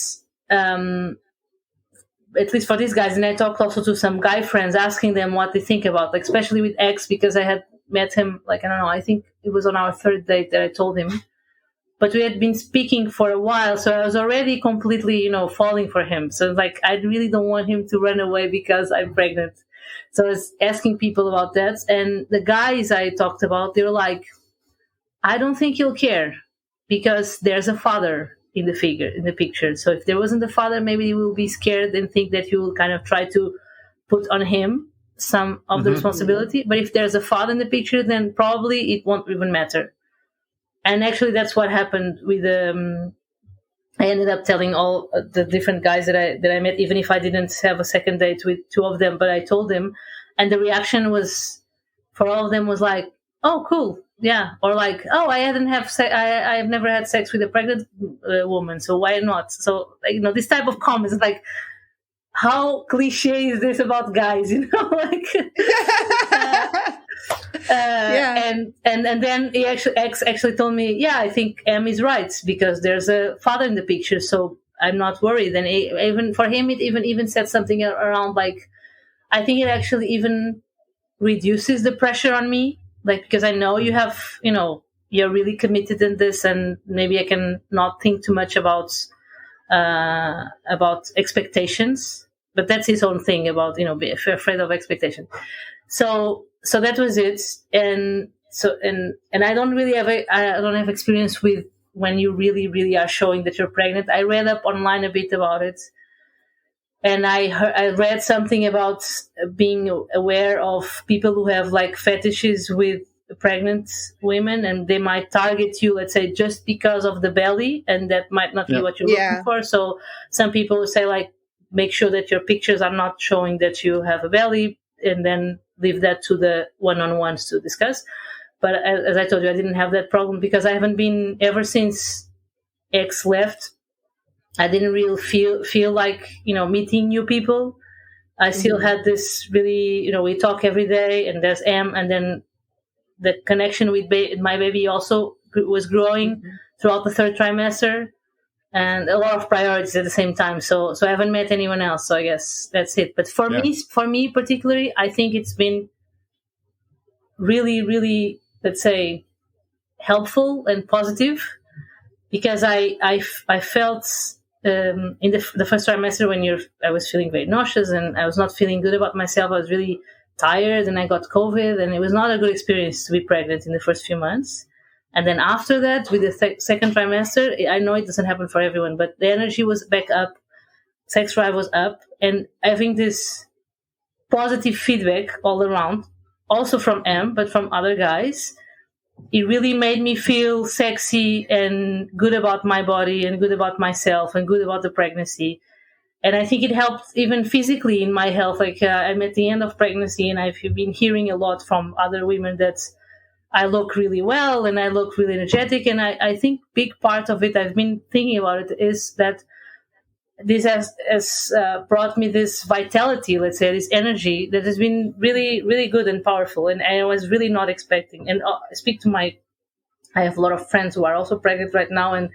at least for these guys, and I talked also to some guy friends, asking them what they think about, like, especially with X, because I had met him, like, I don't know, I think it was on our 3rd date that I told him. But we had been speaking for a while, so I was already completely, falling for him. So, like, I really don't want him to run away because I'm pregnant. So I was asking people about that, and the guys I talked about, they were like, I don't think you'll care because there's a father in the picture. So if there wasn't a father, maybe you will be scared and think that you will kind of try to put on him some of the responsibility. But if there's a father in the picture, then probably it won't even matter. And actually, that's what happened with I ended up telling all the different guys that I met, even if I didn't have a second date with 2 of them, but I told them, and the reaction was, for all of them, was like, "Oh, cool, yeah," or like, "Oh, I've never had sex with a pregnant woman, so why not?" So this type of comments, like, how cliche is this about guys, like. And then X actually told me, yeah, I think M is right because there's a father in the picture, so I'm not worried. And even for him, it even said something around like, I think it actually even reduces the pressure on me, like, because I know you have, you're really committed in this, and maybe I can not think too much about expectations. But that's his own thing about being afraid of expectation. So that was it, and I don't have experience with when you really, really are showing that you're pregnant. I read up online a bit about it, and I read something about being aware of people who have like fetishes with pregnant women, and they might target you, let's say, just because of the belly, and that might not be what you're looking for. So some people say like, make sure that your pictures are not showing that you have a belly, and then leave that to the one-on-ones to discuss. But as I told you, I didn't have that problem because I haven't been, ever since X left, I didn't really feel like, meeting new people. I still had this really, we talk every day, and there's M, and then the connection with my baby also was growing throughout the 3rd trimester. And a lot of priorities at the same time. So I haven't met anyone else. So I guess that's it. But for me particularly, I think it's been really, really, let's say, helpful and positive, because I felt in the first trimester when I was feeling very nauseous and I was not feeling good about myself. I was really tired, and I got COVID, and it was not a good experience to be pregnant in the first few months. And then after that, with the second trimester, I know it doesn't happen for everyone, but the energy was back up, sex drive was up, and having this positive feedback all around, also from M, but from other guys, it really made me feel sexy and good about my body and good about myself and good about the pregnancy. And I think it helped even physically in my health. Like I'm at the end of pregnancy, and I've been hearing a lot from other women that I look really well and I look really energetic. And I think big part of it, I've been thinking about it, is that this has brought me this vitality, let's say, this energy that has been really, really good and powerful. And I was really not expecting. And I have a lot of friends who are also pregnant right now, and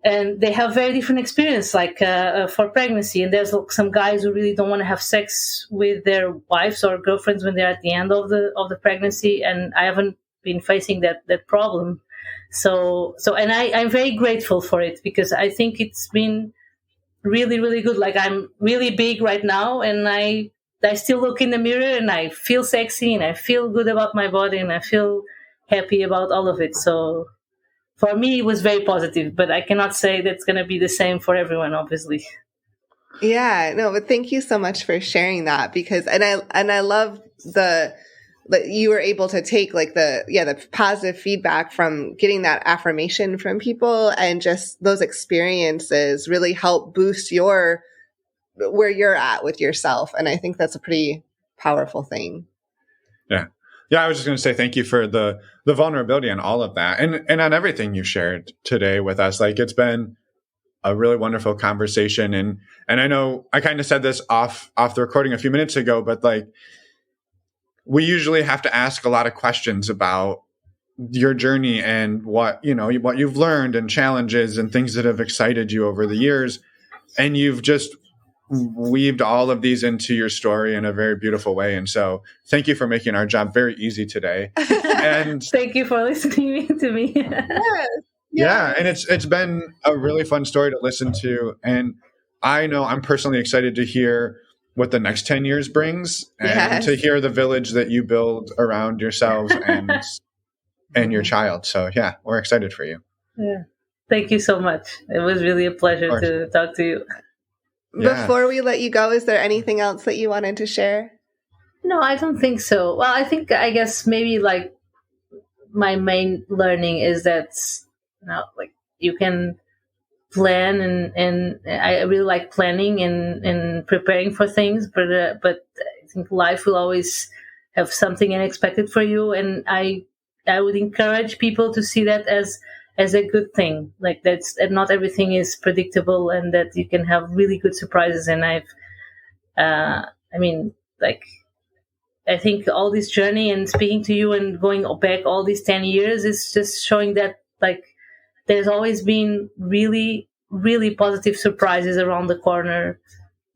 and they have very different experience, like for pregnancy. And there's some guys who really don't want to have sex with their wives or girlfriends when they're at the end of the pregnancy, and I haven't been facing that problem. So I'm very grateful for it, because I think it's been really, really good. Like, I'm really big right now, and I still look in the mirror and I feel sexy and I feel good about my body and I feel happy about all of it. So for me, it was very positive, but I cannot say that's going to be the same for everyone, obviously. Yeah, no, but thank you so much for sharing that, because, and I love that you were able to take like the positive feedback from getting that affirmation from people, and just those experiences really help boost where you're at with yourself. And I think that's a pretty powerful thing. Yeah. Yeah. I was just going to say thank you for the vulnerability and all of that, and on everything you shared today with us. Like, it's been a really wonderful conversation. And I know I kind of said this off the recording a few minutes ago, but like, we usually have to ask a lot of questions about your journey and what you've learned and challenges and things that have excited you over the years. And you've just weaved all of these into your story in a very beautiful way. And so thank you for making our job very easy today. And thank you for listening to me. Yeah. And it's been a really fun story to listen to. And I know I'm personally excited to hear what the next 10 years brings, and to hear the village that you build around yourselves and your child. So yeah, we're excited for you. Yeah. Thank you so much. It was really a pleasure to talk to you. Yeah. Before we let you go, is there anything else that you wanted to share? No, I don't think so. Well, I guess maybe like my main learning is that, like, you can plan, and I really like planning and preparing for things, but I think life will always have something unexpected for you, and I would encourage people to see that as a good thing. Like, that not everything is predictable, and that you can have really good surprises. And I think all this journey and speaking to you and going back all these 10 years is just showing that, like, there's always been really, really positive surprises around the corner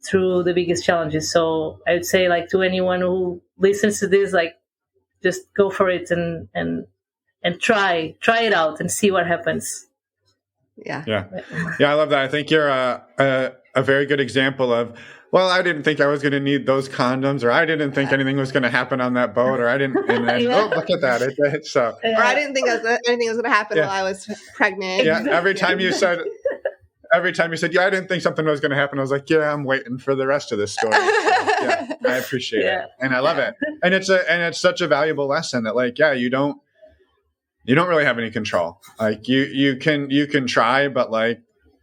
through the biggest challenges. So I would say, like, to anyone who listens to this, like, just go for it and try it out and see what happens. Yeah. I love that. I think you're a very good example of, well, I didn't think I was going to need those condoms, or I didn't think anything was going to happen on that boat, or I didn't, and then, oh, look at that. Or I didn't think anything was going to happen while I was pregnant. Yeah. Every time you said, yeah, I didn't think something was going to happen, I was like, yeah, I'm waiting for the rest of this story. So, yeah, I appreciate it. And I love it. And it's such a valuable lesson that, like, yeah, you don't really have any control. Like, you can try, but like,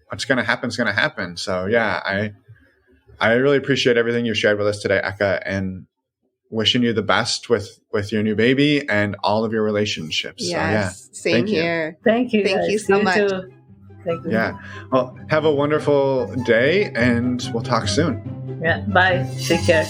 what's going to happen is going to happen. So yeah, I really appreciate everything you shared with us today, Eka, and wishing you the best with your new baby and all of your relationships. Yes, so, yeah. Same here. Thank you. Thank you so much. Too. Thank you. Yeah. Well, have a wonderful day, and we'll talk soon. Yeah. Bye. Take care.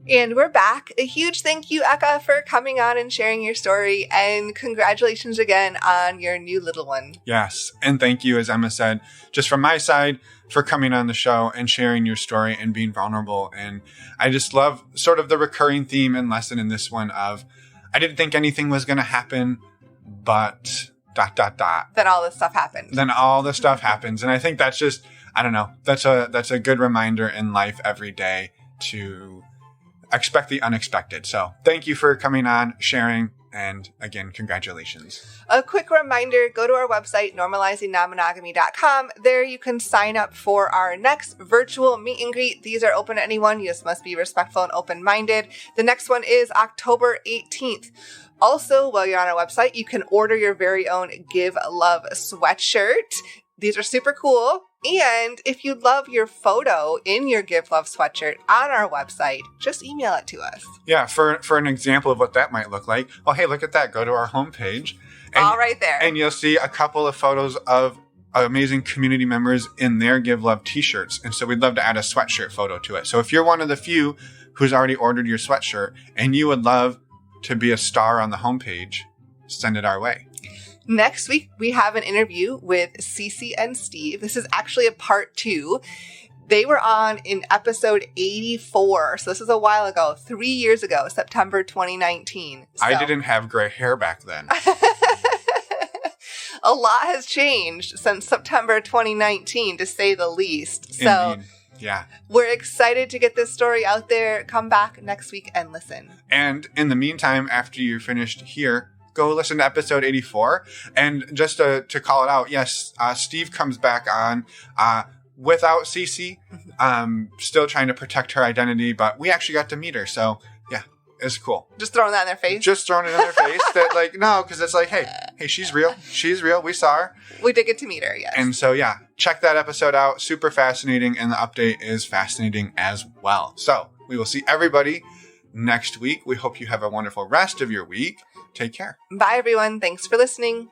And we're back. A huge thank you, Eka, for coming on and sharing your story, and congratulations again on your new little one. Yes. And thank you, as Emma said, just from my side, for coming on the show and sharing your story and being vulnerable. And I just love sort of the recurring theme and lesson in this one of, I didn't think anything was going to happen, but ... Then all this stuff happens. Then all this stuff happens. And I think that's just, I don't know, that's a good reminder in life every day to expect the unexpected. So thank you for coming on, sharing, and again, congratulations. A quick reminder, go to our website, normalizingnonmonogamy.com. There you can sign up for our next virtual meet and greet. These are open to anyone. You just must be respectful and open-minded. The next one is October 18th. Also, while you're on our website, you can order your very own Give Love sweatshirt. These are super cool. And if you love your photo in your Give Love sweatshirt on our website, just email it to us. Yeah, for an example of what that might look like, well, hey, look at that. Go to our homepage. All right there. And you'll see a couple of photos of amazing community members in their Give Love t-shirts. And so we'd love to add a sweatshirt photo to it. So if you're one of the few who's already ordered your sweatshirt and you would love to be a star on the homepage, send it our way. Next week, we have an interview with Cece and Steve. This is actually a part 2. They were on in episode 84. So this is a while ago, 3 years ago, September 2019. So. I didn't have gray hair back then. A lot has changed since September 2019, to say the least. So Indeed. Yeah. We're excited to get this story out there. Come back next week and listen. And in the meantime, after you're finished here, go listen to episode 84. And just to call it out, yes, Steve comes back on without Cece, still trying to protect her identity, but we actually got to meet her. So, yeah, it's cool. Just throwing that in their face? Just throwing it in their face. That, like, no, because it's like, hey, she's real. She's real. We saw her. We did get to meet her, yes. And so, yeah, check that episode out. Super fascinating. And the update is fascinating as well. So, we will see everybody next week. We hope you have a wonderful rest of your week. Take care. Bye, everyone. Thanks for listening.